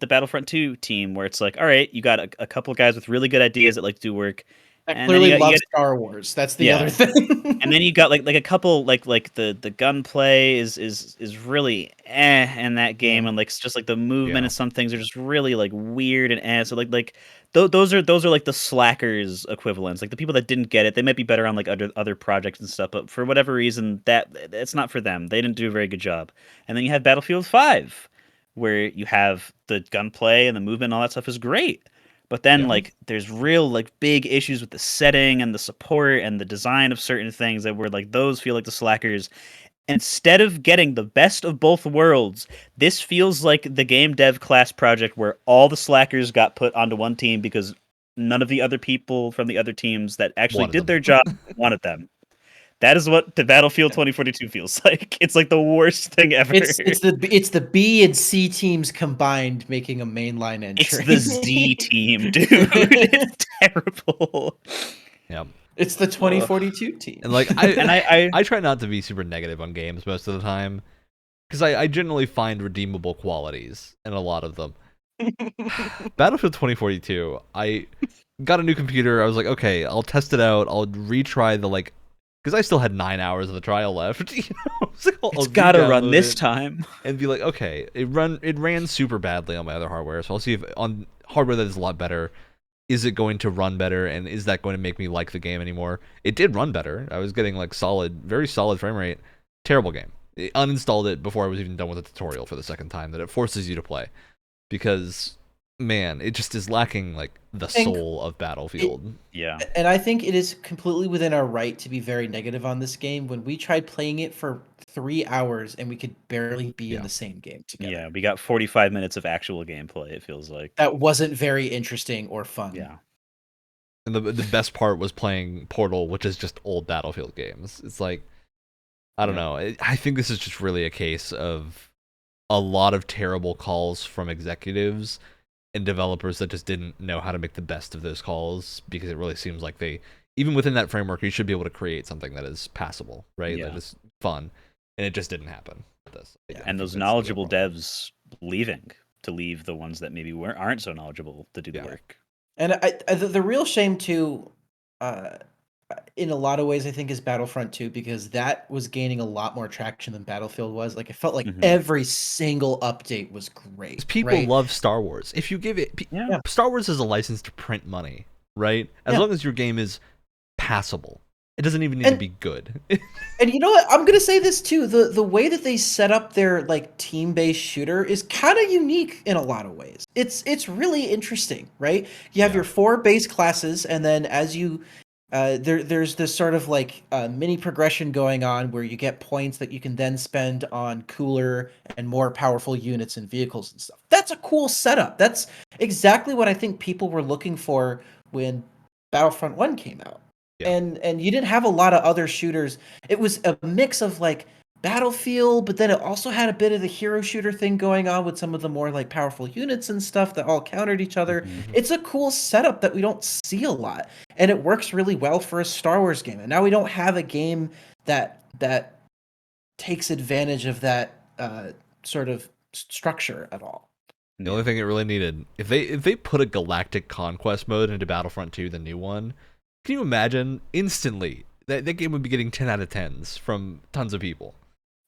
B: Battlefront 2 team where it's like, all right, you got a couple guys with really good ideas that like to do work.
C: That
B: And
C: clearly
B: then you
C: loves
B: get,
C: Star Wars. That's the
B: Yeah.
C: other thing.
B: and then you got like a couple like the gunplay is really in that game,
C: Yeah.
B: and like it's just like the movement
A: Yeah.
B: and some things are just really like weird and so like those are like the slackers equivalents, like the people that didn't get it. They might be better on like other projects and stuff, but for whatever reason that it's not for them. They didn't do a very good job. And then you have Battlefield 5 where you have the gunplay and the movement and all that stuff is great. But then,
A: Yeah.
B: like, there's real, like, big issues with the setting and the support and the design of certain things that were, like, those feel like the slackers. Instead of getting the best of both worlds, this feels like the game dev class project where all the slackers got put onto one team because none of the other people from the other teams that actually
A: Wanted
B: did
A: them.
B: their job wanted them. That is what the Battlefield 2042 feels like. It's like the worst thing ever.
C: It's the B and C teams combined making a mainline entry.
B: It's the Z team, dude. It's terrible.
A: Yeah.
C: It's the 2042 team.
A: And like
B: And
A: I try not to be super negative on games most of the time because I generally find redeemable qualities in a lot of them. Battlefield 2042, I got a new computer. I was like, okay, I'll test it out. I'll retry the like, because I still had 9 hours of the trial left. You know? So
B: it's gotta run this time.
A: And be like, okay, it ran super badly on my other hardware, so I'll see if on hardware that is a lot better, is it going to run better, and is that going to make me like the game anymore? It did run better. I was getting like very solid frame rate. Terrible game. I uninstalled it before I was even done with the tutorial for the second time that it forces you to play. Because, man, it just is lacking like the soul of Battlefield.
B: Yeah.
C: And I think it is completely within our right to be very negative on this game when we tried playing it for 3 hours and we could barely be in the same game together.
B: Yeah, we got 45 minutes of actual gameplay, it feels like.
C: That wasn't very interesting or fun.
B: Yeah.
A: And the best part was playing Portal, which is just old Battlefield games. It's like, I don't know. I think this is just really a case of a lot of terrible calls from executives and developers that just didn't know how to make the best of those calls, because it really seems like they, even within that framework, you should be able to create something that is passable, right?
B: Yeah.
A: That is fun. And it just didn't happen with this.
B: And those knowledgeable devs leaving to leave the ones that maybe aren't so knowledgeable to do the work.
C: And the real shame too, in a lot of ways, I think, is Battlefront 2, because that was gaining a lot more traction than Battlefield was. Like, it felt like every single update was great.
A: People love Star Wars. If you give it, Star Wars is a license to print money, right? As long as your game is passable, it doesn't even need to be good.
C: And you know what? I'm gonna say this too. The way that they set up their like team-based shooter is kind of unique in a lot of ways. It's really interesting, right? You have your 4 base classes, and then as you there's this sort of like mini progression going on where you get points that you can then spend on cooler and more powerful units and vehicles and stuff. That's a cool setup. That's exactly what I think people were looking for when Battlefront 1 came out.
A: Yeah.
C: And you didn't have a lot of other shooters. It was a mix of like Battlefield, but then it also had a bit of the hero shooter thing going on with some of the more like powerful units and stuff that all countered each other. It's a cool setup that we don't see a lot, and it works really well for a Star Wars game. And now we don't have a game that takes advantage of that sort of structure at all.
A: The only thing it really needed, if they put a galactic conquest mode into Battlefront 2, the new one, can you imagine instantly that game would be getting 10 out of 10s from tons of people?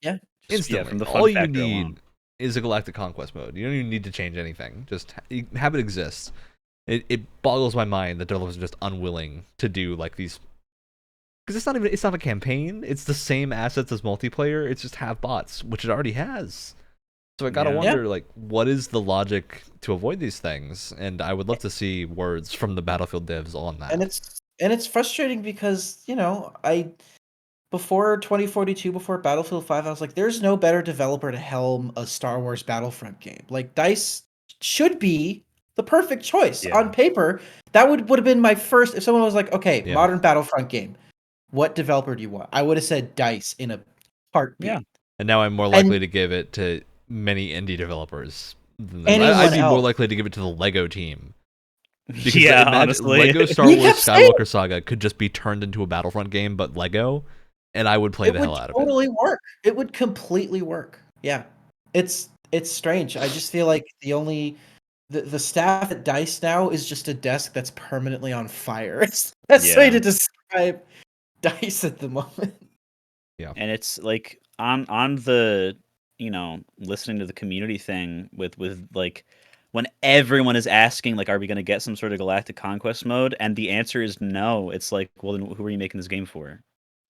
C: Yeah.
A: Instantly.
B: From the fun
A: all you
B: factor
A: need
B: alone.
A: is a galactic conquest mode. You don't even need to change anything. Just have it exist. It boggles my mind that developers are just unwilling to do like these, because it's not a campaign. It's the same assets as multiplayer. It's just have bots, which it already has. So I gotta
B: Yeah.
A: wonder, like, what is the logic to avoid these things? And I would love to see words from the Battlefield devs on that.
C: And it's frustrating because, I before 2042, before Battlefield 5, I was like, there's no better developer to helm a Star Wars Battlefront game. Like DICE should be the perfect choice.
B: Yeah.
C: On paper, that would have been my first. If someone was like, okay,
A: Yeah.
C: modern Battlefront game, what developer do you want? I would have said DICE in a heartbeat.
B: Yeah.
A: And now I'm more likely to give it to many indie developers than them.
C: Anyone
A: I'd be more
C: else.
A: likely to give it to the Lego team. Because
B: Yeah,
A: imagine
B: honestly.
A: Lego Star
C: You
A: Wars
C: kept saying-
A: Skywalker Saga could just be turned into a Battlefront game, but Lego, and I would play the hell out of it.
C: It would totally work. It would completely work. Yeah. It's strange. I just feel like the staff at DICE now is just a desk that's permanently on fire. It's the best way to describe DICE at the moment.
A: Yeah.
B: And it's like on the listening to the community thing with like when everyone is asking like, are we going to get some sort of galactic conquest mode, and the answer is no. It's like, well, then who are you making this game for?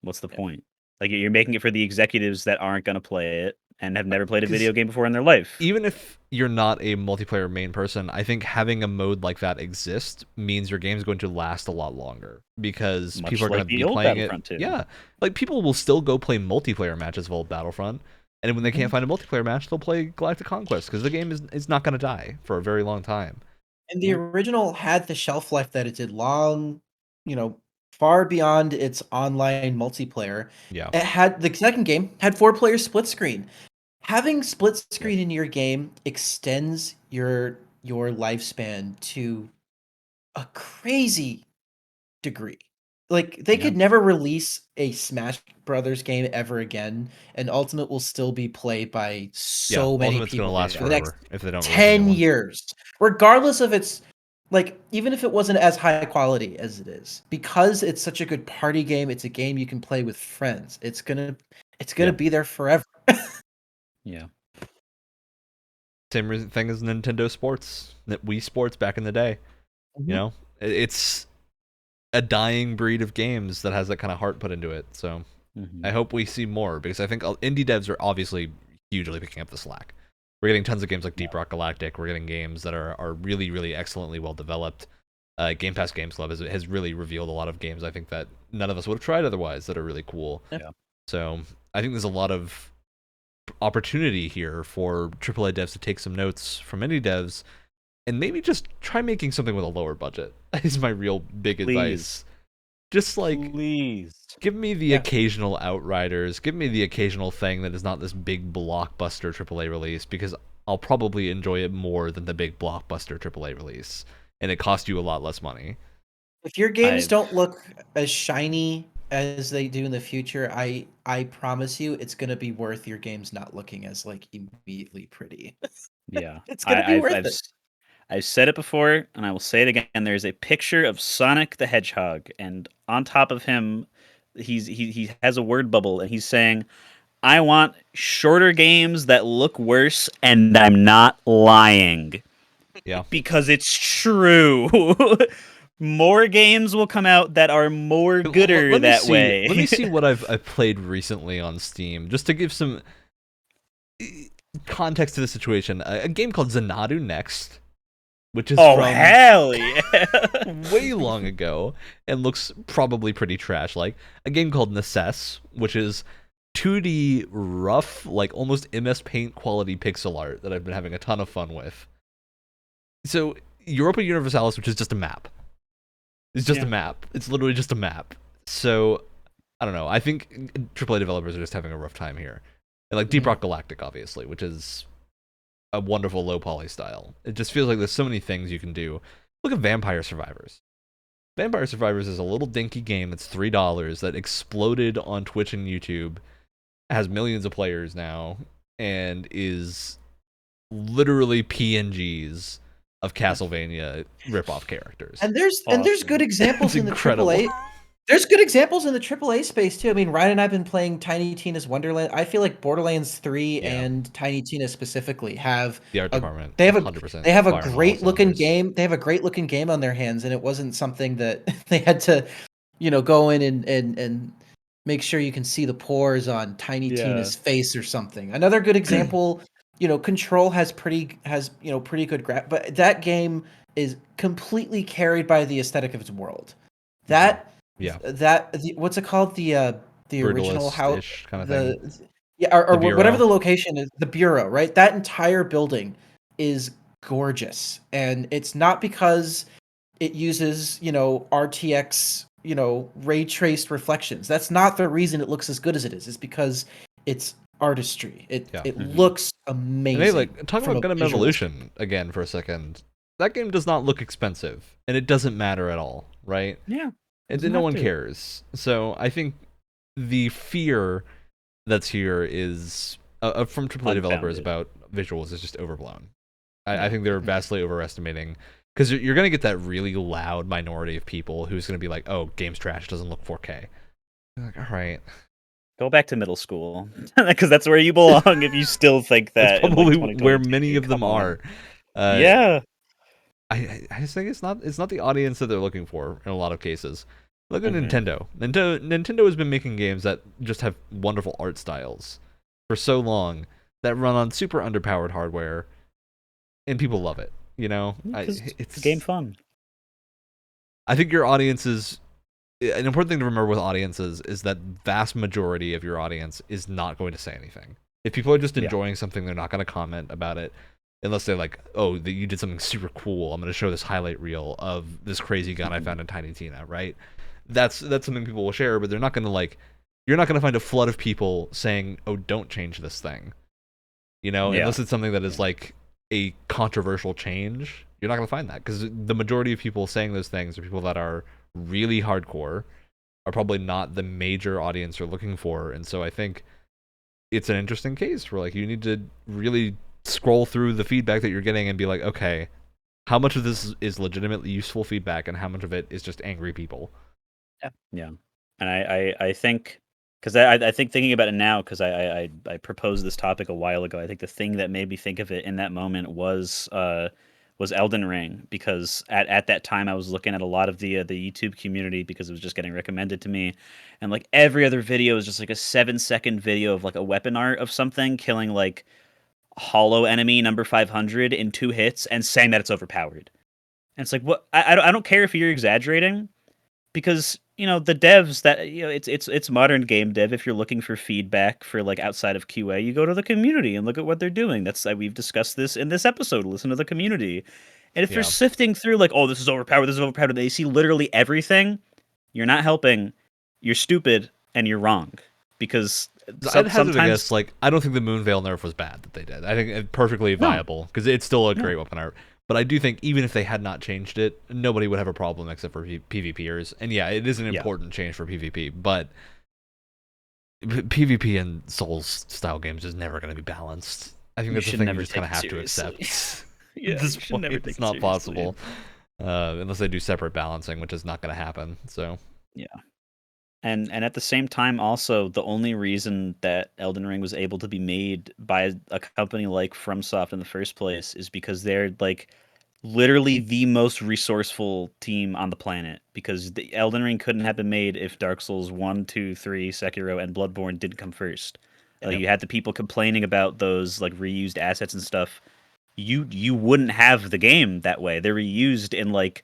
B: What's the point? Like, you're making it for the executives that aren't going to play it and have never played a video game before in their life.
A: Even if you're not a multiplayer main person, I think having a mode like that exist means your game's going to last a lot longer because
B: Much
A: people are
B: like
A: going to
B: the
A: be
B: old
A: playing
B: Battlefront
A: it.
B: 2.
A: Yeah, like people will still go play multiplayer matches of old Battlefront, and when they can't find a multiplayer match, they'll play Galactic Conquest because the game is not going to die for a very long time.
C: And the original had the shelf life that it did long, far beyond its online multiplayer.
A: Yeah.
C: It had the second game had 4-player split screen. Having split screen in your game extends your lifespan to a crazy degree. Like they could never release a Smash Brothers game ever again, and Ultimate will still be played by so many
A: Ultimate's
C: people
A: gonna last
C: for the next
A: forever if they don't release a new
C: 10
A: one.
C: years, regardless of its like even if it wasn't as high quality as it is, because it's such a good party game. It's a game you can play with friends. It's gonna be there forever.
B: Yeah.
A: Same thing as Nintendo Sports, Wii Sports back in the day. You know, it's a dying breed of games that has that kind of heart put into it. So I hope we see more because I think indie devs are obviously hugely picking up the slack. We're getting tons of games like Deep Rock Galactic. We're getting games that are really, really excellently well developed. Game Pass Games Club has really revealed a lot of games I think that none of us would have tried otherwise that are really cool.
B: Yeah.
A: So I think there's a lot of opportunity here for AAA devs to take some notes from indie devs and maybe just try making something with a lower budget. Is my real big advice. Just like,
B: please
A: give me the occasional Outriders, give me the occasional thing that is not this big blockbuster AAA release, because I'll probably enjoy it more than the big blockbuster AAA release, and it costs you a lot less money.
C: If your games don't look as shiny as they do in the future, I promise you it's gonna be worth your games not looking as like immediately pretty.
B: Yeah.
C: It's gonna be worth it.
B: I've said it before, and I will say it again. There's a picture of Sonic the Hedgehog, and on top of him, he has a word bubble, and he's saying, "I want shorter games that look worse," and I'm not lying.
A: Yeah,
B: because it's true. More games will come out that are more gooder way.
A: Let me see what I've played recently on Steam, just to give some context to the situation. A game called Xanadu Next, which is from
B: hell yeah.
A: way long ago and looks probably pretty trash. Like a game called Necess, which is 2D rough, like almost MS Paint quality pixel art that I've been having a ton of fun with. So Europa Universalis, which is just a map. It's just a map. It's literally just a map. So I don't know. I think AAA developers are just having a rough time here. And like Deep Rock Galactic, obviously, which is a wonderful low poly style. It just feels like there's so many things you can do. Look at Vampire Survivors. Vampire Survivors is a little dinky game that's $3 that exploded on Twitch and YouTube, has millions of players now, and is literally PNGs of Castlevania ripoff characters.
C: And there's good examples in the
A: incredible.
C: AAA. There's good examples in the AAA space too. I mean, Ryan and I've been playing Tiny Tina's Wonderland. I feel like Borderlands 3 and Tiny Tina specifically have
A: the art department.
C: They have
A: 100%
C: a great looking game. They have a great looking game on their hands, and it wasn't something that they had to, go in and make sure you can see the pores on Tiny Tina's face or something. Another good example Control has pretty good but that game is completely carried by the aesthetic of its world. That
A: Yeah.
C: what's it called, the original house,
A: Brutalist-ish kind of thing.
C: or
A: The
C: whatever
A: Bureau.
C: the location is, the Bureau, right? That entire building is gorgeous, and it's not because it uses RTX ray traced reflections. That's not the reason it looks as good as it is. It's because it's artistry. It
A: Yeah.
C: looks amazing.
A: And hey, like, talk
C: from
A: about
C: a
A: Gundam
C: visual
A: Evolution again for a second. That game does not look expensive, and it doesn't matter at all, right?
B: Yeah.
A: And
B: doesn't
A: no
B: have
A: one
B: to.
A: cares. So I think the fear that's here is from AAA developers
B: Unfounded.
A: about visuals is just overblown. I
B: Yeah.
A: think they're vastly overestimating, because you're going to get that really loud minority of people who's going to be like, "Oh, game's trash, doesn't look 4K." You're like, all right,
B: Go back to middle school, because that's where you belong. If you still think
A: that's
B: that in like
A: probably where many
B: 2022,
A: of them
B: come on.
A: are. Uh,
B: Yeah.
A: I just think it's not the audience that they're looking for in a lot of cases. Look at
B: Mhm.
A: Nintendo. Nintendo has been making games that just have wonderful art styles for so long, that run on super underpowered hardware, and people love it.
B: Because
A: It's
B: it's game fun.
A: I think your audience is an important thing to remember with audiences is that vast majority of your audience is not going to say anything. If people are just
B: Yeah.
A: enjoying something, they're not going to comment about it unless they're like, "Oh, you did something super cool. I'm going to show this highlight reel of this crazy gun I found in Tiny Tina." Right? That's something people will share, but they're not going to like. You're not going to find a flood of people saying, "Oh, don't change this thing."
B: Yeah.
A: Unless it's something that is like a controversial change. You're not going to find that, because the majority of people saying those things are people that are really hardcore, are probably not the major audience you're looking for. And so I think it's an interesting case where, like, you need to really scroll through the feedback that you're getting and be like, okay, how much of this is legitimately useful feedback and how much of it is just angry people?
B: Yeah. And I think, because I think thinking about it now, because I proposed this topic a while ago. I think the thing that made me think of it in that moment was Elden Ring, because at that time I was looking at a lot of the YouTube community, because it was just getting recommended to me, and like every other video is just like a 7-second video of like a weapon art of something killing like hollow enemy number 500 in 2 hits and saying that it's overpowered. And it's like, what? I don't care if you're exaggerating, because the devs that it's modern game dev. If you're looking for feedback for like outside of QA, you go to the community and look at what they're doing. That's we've discussed this in this episode. Listen to the community. And if they're
A: Yeah.
B: sifting through like, oh, this is overpowered, this is overpowered, and they see literally everything, you're not helping, you're stupid, and you're wrong. Because
A: I'd hazard a
B: sometimes
A: guess, like, I don't think the Moonveil nerf was bad that they did. I think it's perfectly
B: no,
A: viable, because it's still a
B: no,
A: great weapon art. But I do think even if they had not changed it, nobody would have a problem except for PvPers. And yeah, it is an
B: yeah,
A: important change for PvP, but PvP in Souls style games is never going to be balanced. I think
B: you
A: that's the
B: should
A: thing
B: never
A: you just kind
B: take
A: of
B: it
A: have to
B: seriously.
A: accept.
B: Yeah,
A: At this
B: you should
A: point,
B: never take
A: it's
B: it
A: not
B: seriously.
A: possible, unless they do separate balancing, which is not going to happen. So
B: Yeah. And at the same time, also, the only reason that Elden Ring was able to be made by a company like FromSoft in the first place is because they're like literally the most resourceful team on the planet. Because the Elden Ring couldn't have been made if Dark Souls 1, 2, 3, Sekiro, and Bloodborne didn't come first.
A: Yep.
B: You had the people complaining about those like reused assets and stuff. You wouldn't have the game that way. They're reused in like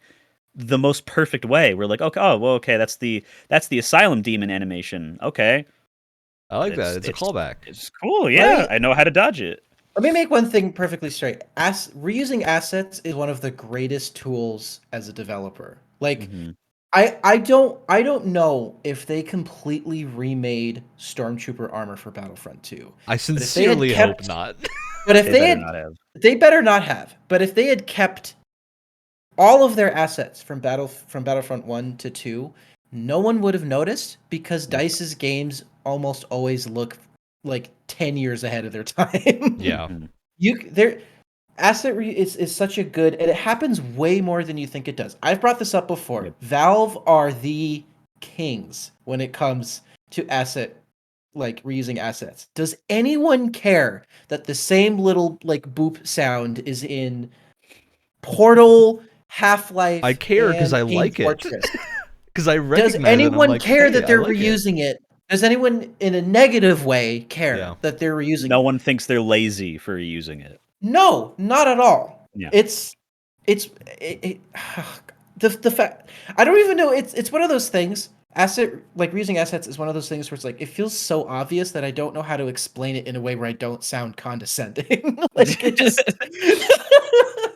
B: the most perfect way. We're like, okay, oh, well, okay, that's the Asylum Demon animation. Okay,
A: I like that.
B: it's
A: It's a
B: it's
A: callback.
B: it's cool.
C: Let
B: Yeah,
C: me
B: I know how to dodge it.
C: let me make one thing perfectly straight. Reusing assets is one of the greatest tools as a developer. Like,
B: Hmm.
C: I don't know if they completely remade Stormtrooper armor for Battlefront 2.
A: I
C: But if they had
A: sincerely hope
C: kept
A: not.
C: but if
B: They
C: they
B: better
C: had
B: not have.
C: they better not have. But if they had kept all of their assets from Battlefront 1 to 2, no one would have noticed, because DICE's games almost always look like 10 years ahead of their time.
A: Yeah.
B: Mhm.
C: Their is such a good, and it happens way more than you think it does. I've brought this up before.
B: Yep.
C: Valve are the kings when it comes to reusing assets. Does anyone care that the same little like boop sound is in Portal,
A: I
C: Half-Life,
A: care because
C: and
A: I
C: Team
A: like it.
C: Fortress?
A: Because I
C: Does
A: recognize it and I'm
C: anyone
A: like,
C: care
A: hey,
C: that
A: I
C: they're
A: like it.
C: reusing it Does anyone in a negative way care
A: Yeah.
C: that they're reusing
B: No
C: it?
B: one thinks they're lazy for using it.
C: No, not at all.
B: Yeah.
C: It's the fact I don't even know. It's one of those things. Reusing assets is one of those things where it's like it feels so obvious that I don't know how to explain it in a way where I don't sound condescending. Like it just.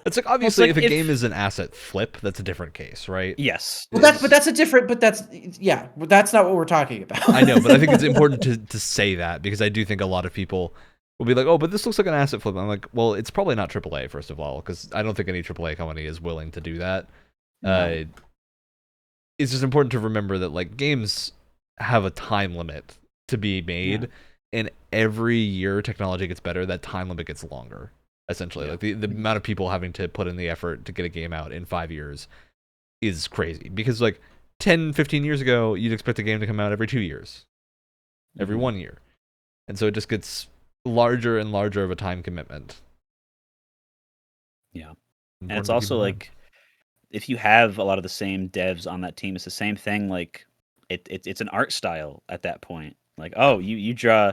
A: It's like obviously
B: like
A: if a
B: if-
A: game is an asset flip, that's a different case, right?
B: Yes.
C: But that's a different. But that's that's not what we're talking about.
A: I know, but I think it's important to say that because I do think a lot of people will be like, "Oh, but this looks like an asset flip." I'm like, "Well, it's probably not AAA first of all, because I don't think any AAA company is willing to do that."
C: No.
A: It's just important to remember that like games have a time limit to be made, and every year technology gets better, that time limit gets longer. Essentially, like the amount of people having to put in the effort to get a game out in 5 years is crazy because like 10, 15 years ago, you'd expect a game to come out every 2 years, every 1 year. And so it just gets larger and larger of a time commitment.
B: Yeah.
A: Important
B: And it's
A: to keep
B: also
A: in mind.
B: like if you have a lot of the same devs on that team, it's the same thing. Like it's an art style at that point. Like, oh, you draw.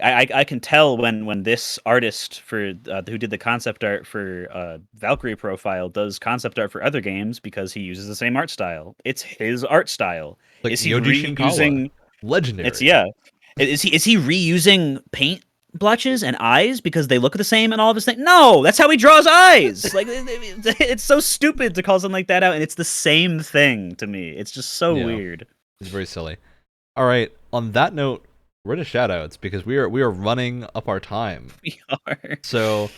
B: I can tell when this artist for who did the concept art for Valkyrie Profile does concept art for other games because he uses the same art style. It's his art style.
A: Like
B: Is he
A: Yoji Shinkawa,
B: reusing?
A: legendary.
B: It's Is he reusing paint blotches and eyes because they look the same and all of his things? No, that's how he draws eyes. Like it's so stupid to call something like that out, and it's the same thing to me. It's just so weird.
A: It's very silly. All right. On that note, we're to shoutouts because we are running up our time.
B: We are.
A: So,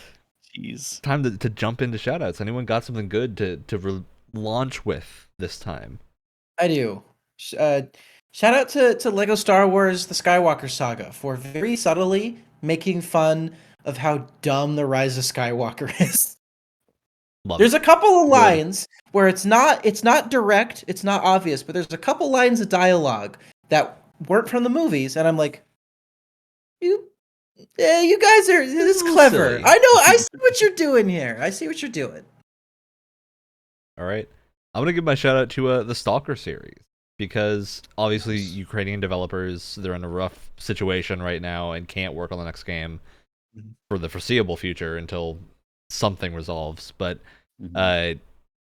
B: jeez,
A: time to jump into shoutouts. Anyone got something good to launch with this time?
C: I do. Shout out to Lego Star Wars: The Skywalker Saga for very subtly making fun of how dumb the Rise of Skywalker is. There's a couple of lines where it's not direct, it's not obvious, but there's a couple lines of dialogue that weren't from the movies, and I'm like, you guys are this is clever.
A: Silly.
C: I know, I see what you're doing here. I see what you're doing.
A: All right. I'm going to give my shout out to the Stalker series because obviously Ukrainian developers, they're in a rough situation right now and can't work on the next game for the foreseeable future until something resolves. But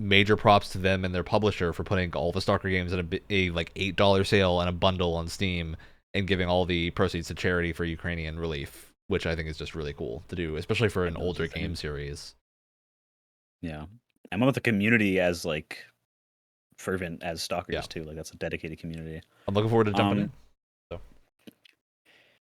A: major props to them and their publisher for putting all the Stalker games in a like $8 sale and a bundle on Steam and giving all the proceeds to charity for Ukrainian relief, which I think is just really cool to do, especially for an older game series.
B: Yeah. I'm with the community as like fervent as Stalkers too. Like that's a dedicated community.
A: I'm looking forward to jumping in. So.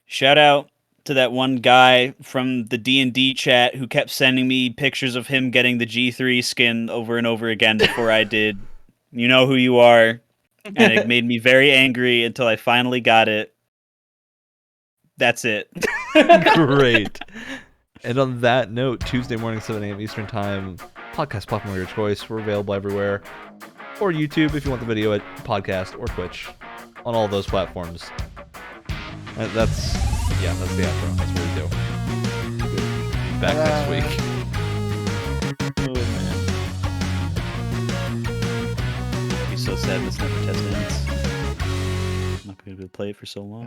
B: Shout out to that one guy from the D&D chat who kept sending me pictures of him getting the G3 skin over and over again before I did. You know who you are. And it made me very angry until I finally got it. That's it.
A: Great. And on that note, Tuesday morning, 7 a.m. Eastern Time, podcast platform of your choice. We're available everywhere. Or YouTube if you want the video at podcast or Twitch. On all those platforms. That's the outro. That's what we do. Back next week.
B: Oh, man. I'd be so sad this never test ends. I'm not going to be able to play it for so long.